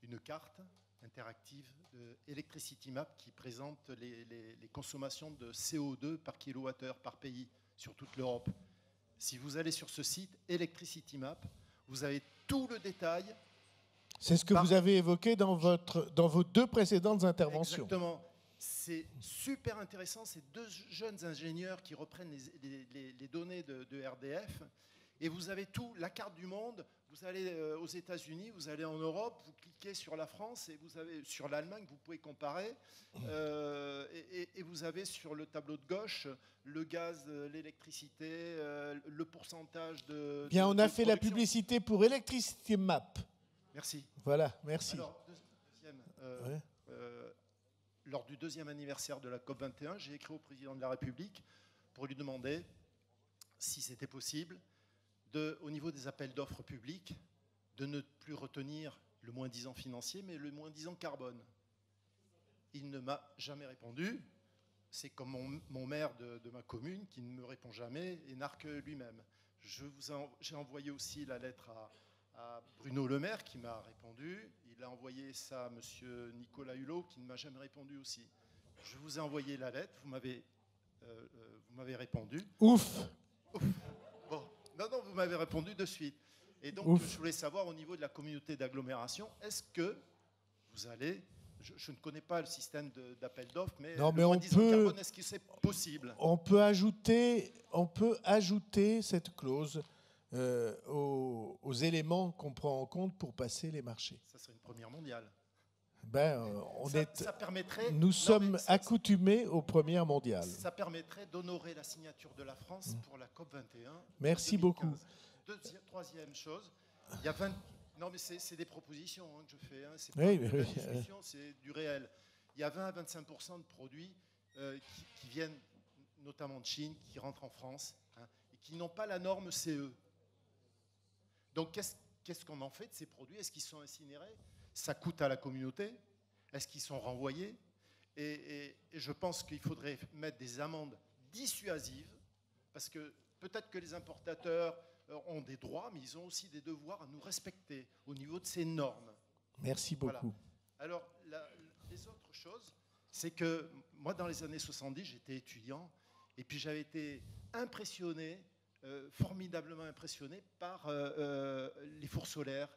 une carte interactive de Electricity Map qui présente les consommations de CO2 par kilowattheure par pays sur toute l'Europe. Si vous allez sur ce site, Electricity Map, vous avez tout le détail. C'est ce que vous avez évoqué dans vos deux précédentes interventions. Exactement. C'est super intéressant. C'est deux jeunes ingénieurs qui reprennent les données de RDF. Et vous avez tout, la carte du monde. Vous allez aux États-Unis, vous allez en Europe, vous cliquez sur la France et vous avez sur l'Allemagne, vous pouvez comparer. Et vous avez sur le tableau de gauche le gaz, l'électricité, le pourcentage de. Bien, on a fait la publicité pour Electricity Map. Merci. Voilà, merci. Alors, lors du 2e anniversaire de la COP21, j'ai écrit au président de la République pour lui demander si c'était possible, au niveau des appels d'offres publics, de ne plus retenir le moins-disant financier, mais le moins-disant carbone. Il ne m'a jamais répondu. C'est comme mon maire de ma commune qui ne me répond jamais et narque lui-même. J'ai envoyé aussi la lettre à Bruno Le Maire qui m'a répondu. Il a envoyé ça à M. Nicolas Hulot qui ne m'a jamais répondu aussi. Je vous ai envoyé la lettre, vous m'avez répondu. Ouf. Bon, non, vous m'avez répondu de suite. Et donc, je voulais savoir au niveau de la communauté d'agglomération, est-ce que vous allez je ne connais pas le système d'appel d'offres, mais, non, mais le moins disant carbone, est-ce que c'est possible? On peut ajouter cette clause aux éléments qu'on prend en compte pour passer les marchés. Ça serait une première mondiale. Ça permettrait, nous sommes accoutumés aux premières mondiales. Ça permettrait d'honorer la signature de la France pour la COP21. Merci beaucoup. Troisième chose, il y a 20... Non, mais c'est des propositions que je fais. C'est pas oui, des discussions, c'est du réel. Il y a 20 à 25% de produits qui viennent notamment de Chine, qui rentrent en France, et qui n'ont pas la norme CE. Donc, qu'est-ce qu'on en fait de ces produits? Est-ce qu'ils sont incinérés? Ça coûte à la communauté? Est-ce qu'ils sont renvoyés? Et je pense qu'il faudrait mettre des amendes dissuasives, parce que peut-être que les importateurs ont des droits, mais ils ont aussi des devoirs à nous respecter au niveau de ces normes. Merci beaucoup. Voilà. Alors, les autres choses, c'est que moi, dans les années 70, j'étais étudiant, et puis j'avais été impressionné, formidablement impressionné par les fours solaires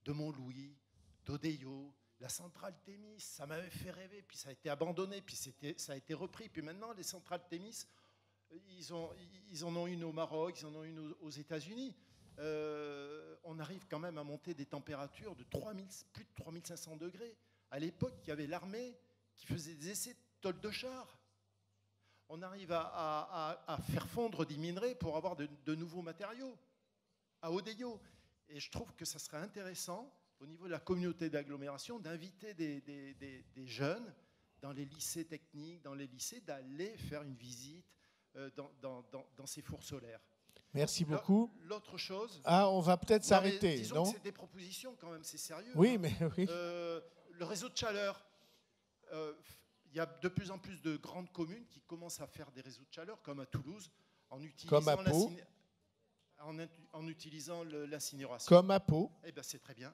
de Montlouis, d'Odeillo, la centrale Thémis. Ça m'avait fait rêver, puis ça a été abandonné, puis ça a été repris. Puis maintenant, les centrales Thémis, ils en ont une au Maroc, ils en ont une aux États-Unis. On arrive quand même à monter des températures de plus de 3500 degrés. À l'époque, il y avait l'armée qui faisait des essais de tôle de char. On arrive à faire fondre des minerais pour avoir de nouveaux matériaux à Odeillo. Et je trouve que ça serait intéressant, au niveau de la communauté d'agglomération, d'inviter des jeunes dans les lycées techniques, dans les lycées, d'aller faire une visite dans ces fours solaires. Merci beaucoup. L'autre chose... on va peut-être s'arrêter, disons non? que c'est des propositions quand même, c'est sérieux. Oui, mais oui. Le réseau de chaleur, il y a de plus en plus de grandes communes qui commencent à faire des réseaux de chaleur, comme à Toulouse, en utilisant l'incinération. Comme à Pau. Eh bien, c'est très bien.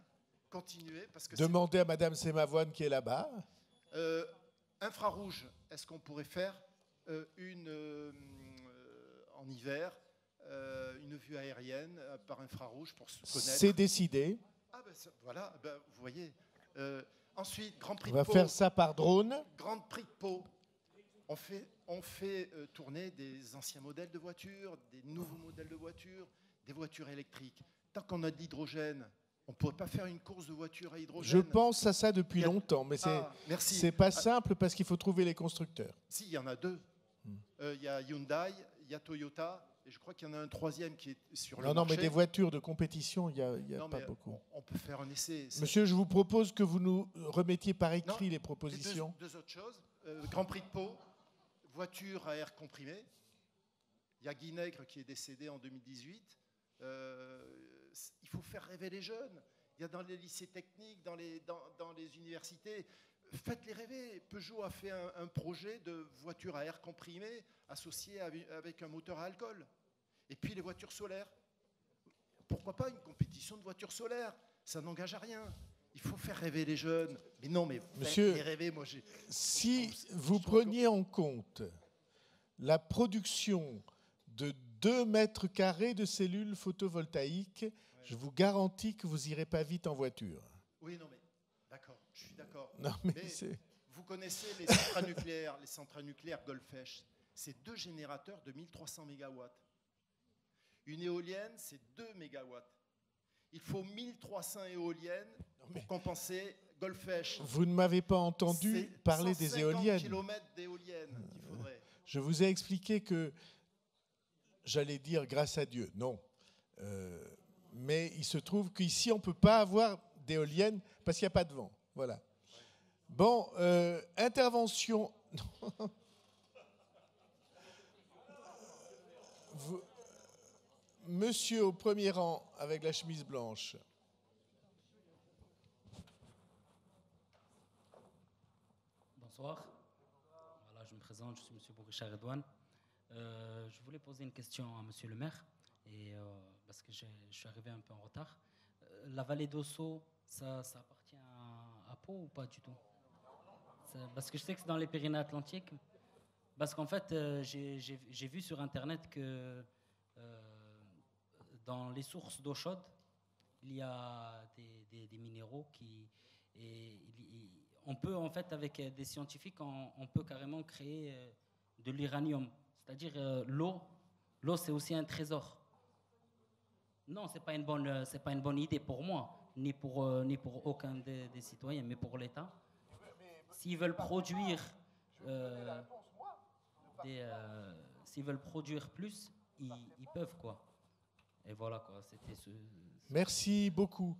Continuez. Parce que demandez à Madame Sémavoine qui est là-bas. Infrarouge, est-ce qu'on pourrait faire en hiver une vue aérienne par infrarouge pour se connaître? C'est décidé. Ah ben voilà, vous voyez. Ensuite, Grand Prix de Pau. On va faire ça par drone. Grand Prix de Pau. On fait tourner des anciens modèles de voitures, des nouveaux modèles de voitures, des voitures électriques. Tant qu'on a de l'hydrogène, on ne pourrait pas faire une course de voitures à hydrogène? Je pense à ça depuis longtemps, mais c'est pas simple parce qu'il faut trouver les constructeurs. Si, il y en a deux. Il y a Hyundai, il y a Toyota, et je crois qu'il y en a un troisième qui est sur le marché. Non, mais des voitures de compétition, il n'y a pas beaucoup. On peut faire un essai. Monsieur, je vous propose que vous nous remettiez par écrit les propositions. Deux autres choses. Grand Prix de Pau, voiture à air comprimé. Il y a Guy Nègre qui est décédé en 2018. Il faut faire rêver les jeunes. Il y a dans les lycées techniques, dans les universités. Faites-les rêver. Peugeot a fait un projet de voiture à air comprimé associé avec un moteur à alcool. Et puis les voitures solaires. Pourquoi pas une compétition de voitures solaires? Ça n'engage à rien. Il faut faire rêver les jeunes. Mais non, mais Monsieur, faites-les rêver. Moi, si vous preniez en compte la production de 2 mètres carrés de cellules photovoltaïques, je vous garantis que vous n'irez pas vite en voiture. Oui, non, mais d'accord, je suis d'accord. Non, mais vous connaissez les centrales nucléaires Golfech. C'est 2 générateurs de 1300 MW. Une éolienne, c'est 2 MW. Il faut 1300 éoliennes pour compenser Golfech. Vous ne m'avez pas entendu parler des éoliennes. 150 km d'éoliennes qu'il faudrait. Je vous ai expliqué que, j'allais dire grâce à Dieu, non. Mais il se trouve qu'ici, on ne peut pas avoir d'éoliennes parce qu'il n'y a pas de vent. Voilà. Bon, intervention. Monsieur au premier rang avec la chemise blanche. Bonsoir. Voilà, je me présente, je suis monsieur Bourichard Redouane. Je voulais poser une question à monsieur le maire, parce que je suis arrivé un peu en retard. La vallée d'Ossau, ça appartient à Pau ou pas du tout? Parce que je sais que c'est dans les Pyrénées-Atlantiques. Parce qu'en fait, j'ai vu sur Internet que dans les sources d'eau chaude, il y a des minéraux on peut, en fait, avec des scientifiques, on peut carrément créer de l'uranium. C'est-à-dire, l'eau, c'est aussi un trésor. Non, c'est pas une bonne idée pour moi, ni pour aucun des citoyens, mais pour l'État. S'ils veulent produire, s'ils veulent produire plus, ils peuvent, quoi. Et voilà, quoi. C'était Merci beaucoup.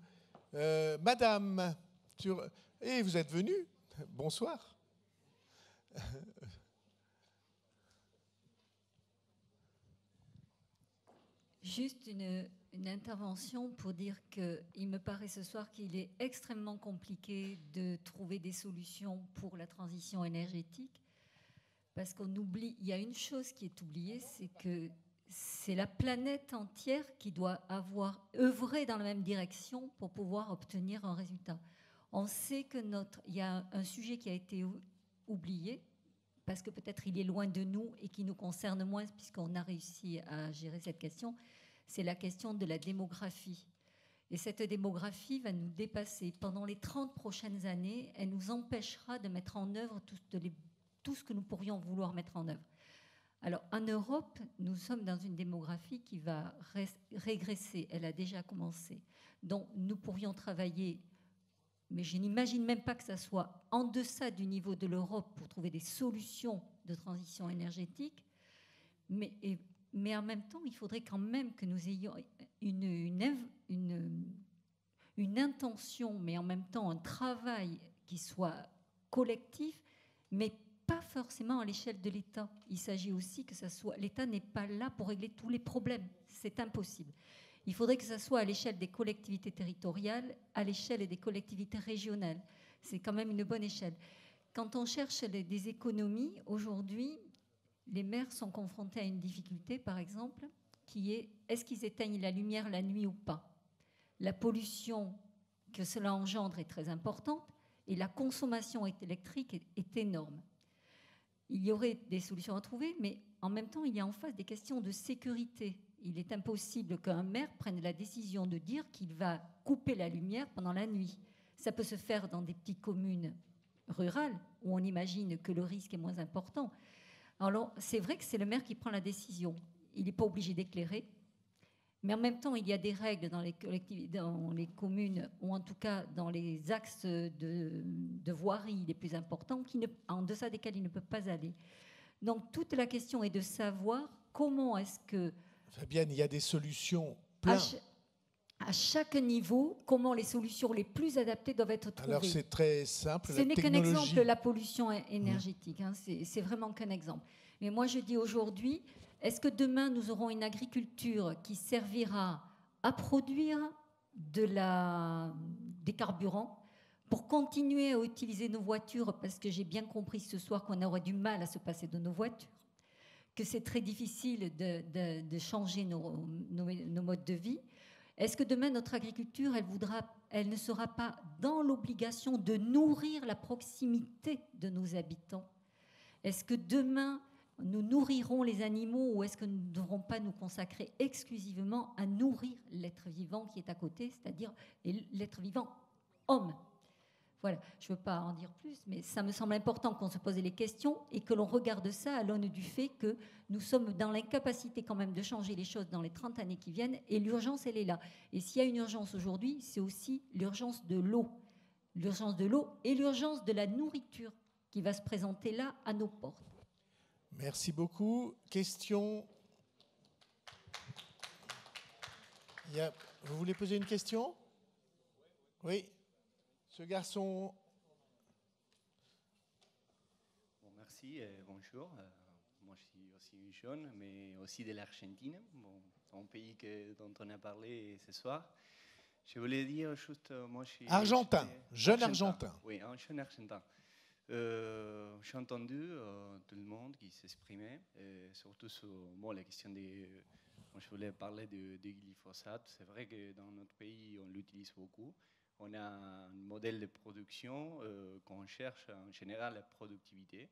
Madame, vous êtes venue. Bonsoir. Juste une intervention pour dire qu'il me paraît ce soir qu'il est extrêmement compliqué de trouver des solutions pour la transition énergétique, parce qu'on oublie, il y a une chose qui est oubliée, c'est que c'est la planète entière qui doit avoir œuvré dans la même direction pour pouvoir obtenir un résultat. On sait que il y a un sujet qui a été oublié, parce que peut-être il est loin de nous et qui nous concerne moins puisqu'on a réussi à gérer cette question, c'est la question de la démographie. Et cette démographie va nous dépasser. Pendant les 30 prochaines années, elle nous empêchera de mettre en œuvre tout ce que nous pourrions vouloir mettre en œuvre. Alors, en Europe, nous sommes dans une démographie qui va régresser. Elle a déjà commencé. Donc, nous pourrions travailler, mais je n'imagine même pas que ça soit en deçà du niveau de l'Europe pour trouver des solutions de transition énergétique. Mais en même temps, il faudrait quand même que nous ayons une intention, mais en même temps un travail qui soit collectif, mais pas forcément à l'échelle de l'État. Il s'agit aussi que ça soit... L'État n'est pas là pour régler tous les problèmes. C'est impossible. Il faudrait que ça soit à l'échelle des collectivités territoriales, à l'échelle des collectivités régionales. C'est quand même une bonne échelle. Quand on cherche des économies, aujourd'hui, les maires sont confrontés à une difficulté, par exemple, qui est est-ce qu'ils éteignent la lumière la nuit ou pas? La pollution que cela engendre est très importante et la consommation électrique est énorme. Il y aurait des solutions à trouver, mais en même temps, il y a en face des questions de sécurité. Il est impossible qu'un maire prenne la décision de dire qu'il va couper la lumière pendant la nuit. Ça peut se faire dans des petites communes rurales où on imagine que le risque est moins important. Alors, c'est vrai que c'est le maire qui prend la décision. Il n'est pas obligé d'éclairer. Mais en même temps, il y a des règles dans les communes, ou en tout cas dans les axes de voirie les plus importants, en deçà desquels il ne peut pas aller. Donc, toute la question est de savoir comment est-ce que... Fabienne, il y a des solutions plein. À chaque niveau, comment les solutions les plus adaptées doivent être trouvées. Alors, c'est très simple. Ce n'est qu'un exemple, la pollution énergétique. Hein, c'est vraiment qu'un exemple. Mais moi, je dis aujourd'hui... Est-ce que demain, nous aurons une agriculture qui servira à produire des carburants pour continuer à utiliser nos voitures? Parce que j'ai bien compris ce soir qu'on aurait du mal à se passer de nos voitures, que c'est très difficile de changer nos modes de vie. Est-ce que demain, notre agriculture, elle ne sera pas dans l'obligation de nourrir la proximité de nos habitants? Est-ce que demain... nous nourrirons les animaux ou est-ce que nous ne devrons pas nous consacrer exclusivement à nourrir l'être vivant qui est à côté, c'est-à-dire l'être vivant homme? Voilà, je ne veux pas en dire plus, mais ça me semble important qu'on se pose les questions et que l'on regarde ça à l'aune du fait que nous sommes dans l'incapacité quand même de changer les choses dans les 30 années qui viennent et l'urgence, elle est là. Et s'il y a une urgence aujourd'hui, c'est aussi l'urgence de l'eau. L'urgence de l'eau et l'urgence de la nourriture qui va se présenter là à nos portes. Merci beaucoup. Question? Vous voulez poser une question? Oui. Ce garçon. Bon, merci et bonjour. Moi, je suis aussi jeune, mais aussi de l'Argentine, un pays dont on a parlé ce soir. Je voulais dire juste, moi, je suis... Argentin, jeune Argentin. Oui, un jeune Argentin. J'ai entendu tout le monde qui s'exprimait, surtout sur la question des... Moi, je voulais parler du glyphosate. C'est vrai que dans notre pays, on l'utilise beaucoup. On a un modèle de production qu'on cherche en général la productivité.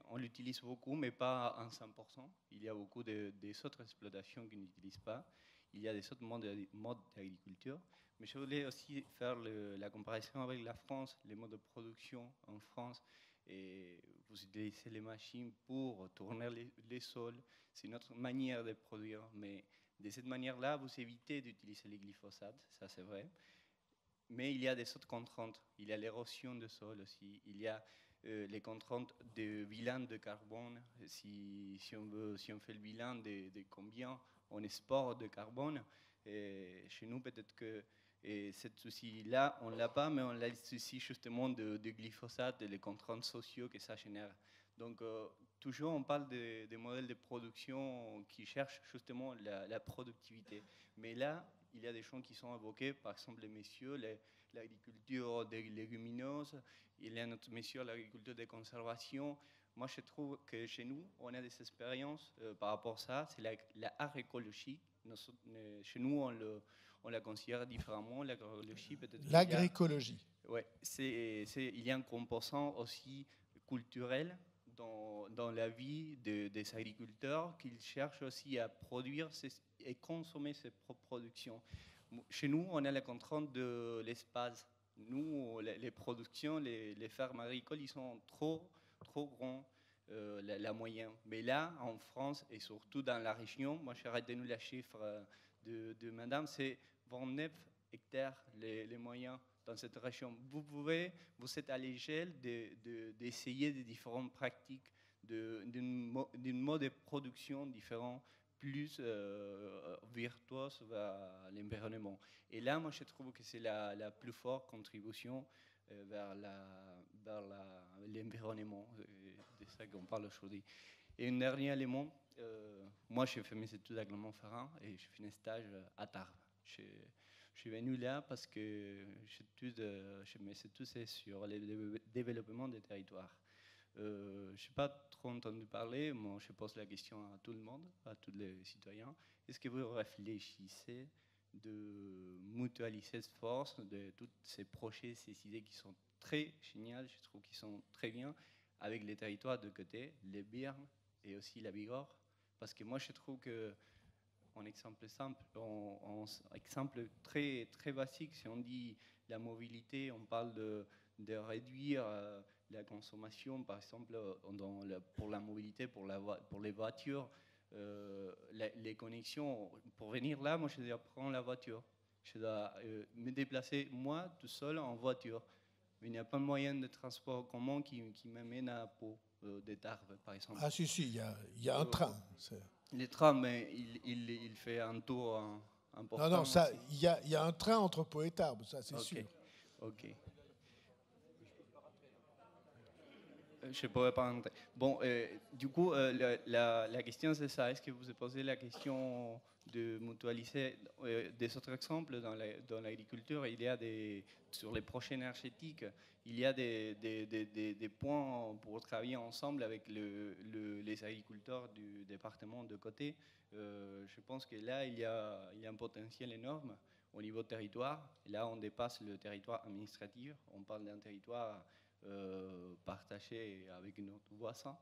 On l'utilise beaucoup, mais pas en 100%. Il y a beaucoup des autres exploitations qui n'utilisent pas. il y a des autres modes d'agriculture. Mais je voulais aussi faire la comparaison avec la France, les modes de production en France. Et vous utilisez les machines pour tourner les sols. C'est une autre manière de produire. Mais de cette manière-là, vous évitez d'utiliser les glyphosates, ça c'est vrai. Mais il y a des autres contraintes. Il y a l'érosion du sol aussi. Il y a les contraintes de bilan de carbone. Si on fait le bilan de combien on exporte de carbone, chez nous peut-être que cette souci-là, on ne l'a pas, mais on a le souci justement de glyphosate et les contraintes sociales que ça génère. Donc toujours on parle des modèles de production qui cherchent justement la productivité. Mais là, il y a des choses qui sont évoquées, par exemple les messieurs, l'agriculture des légumineuses, il y a notre messieurs l'agriculture de conservation. Moi, je trouve que chez nous, on a des expériences par rapport à ça. C'est la agroécologie. Chez nous, on la considère différemment. L'agroécologie, peut-être. L'agroécologie. Oui, il y a un composant aussi culturel dans la vie des agriculteurs qu'ils cherchent aussi à produire et consommer ses propres productions. Chez nous, on a la contrainte de l'espace. Nous, les productions, les fermes agricoles, ils sont trop grands, la moyenne. Mais là, en France et surtout dans la région, moi j'ai retenu la chiffre de madame, c'est 29 hectares les moyens dans cette région. Vous êtes à l'échelle d'essayer des différentes pratiques, d'une mode de production différent, plus virtuose vers l'environnement. Et là, moi, je trouve que c'est la plus forte contribution vers l'environnement. C'est ça qu'on parle aujourd'hui. Et un dernier élément, moi, j'ai fait mes études à Clermont-Ferrand et j'ai fait un stage à Tarbes. Je suis venu là parce que mes études c'est sur le développement des territoires. Je n'ai pas trop entendu parler, moi je pose la question à tout le monde, à tous les citoyens. Est-ce que vous réfléchissez de mutualiser cette force, de tous ces projets, ces idées qui sont très géniales, je trouve qu'ils sont très bien, avec les territoires de côté, les Birmes et aussi la Bigorre? Parce que moi je trouve que, en exemple simple, en exemple très, très basique, si on dit la mobilité, on parle de réduire la consommation, par exemple, pour la mobilité, pour les voitures, les connexions. Pour venir là, moi, je dois prendre la voiture. Je dois me déplacer, moi, tout seul, en voiture. Mais il n'y a pas de moyen de transport commun qui m'amène à Pau, des Tarbes, par exemple. Ah si, il y a un train. Les trams, mais il fait un tour important. Non, il y a un train entre Pau et Tarbes, ça c'est sûr. Ok. Je ne pourrais pas rentrer. Bon, du coup, la question c'est ça. Est-ce que vous avez posé la question de mutualiser des autres exemples dans l'agriculture? Il y a sur les projets énergétiques, il y a des points pour travailler ensemble avec les agriculteurs du département de côté. Je pense que là, il y a un potentiel énorme au niveau territoire. Et là, on dépasse le territoire administratif. On parle d'un territoire partagé avec notre voisin.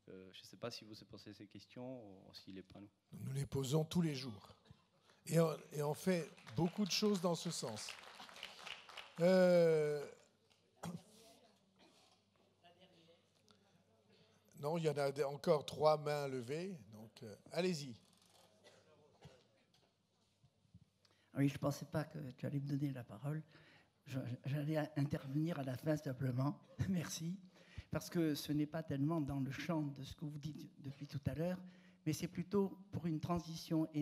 Je ne sais pas si vous avez posé ces questions ou s'il n'est pas nous. Nous les posons tous les jours. Et on fait beaucoup de choses dans ce sens. Non, il y en a encore 3 mains levées. Donc, allez-y. Oui, je ne pensais pas que tu allais me donner la parole. J'allais intervenir à la fin simplement. Merci. Parce que ce n'est pas tellement dans le champ de ce que vous dites depuis tout à l'heure, mais c'est plutôt pour une transition énergétique.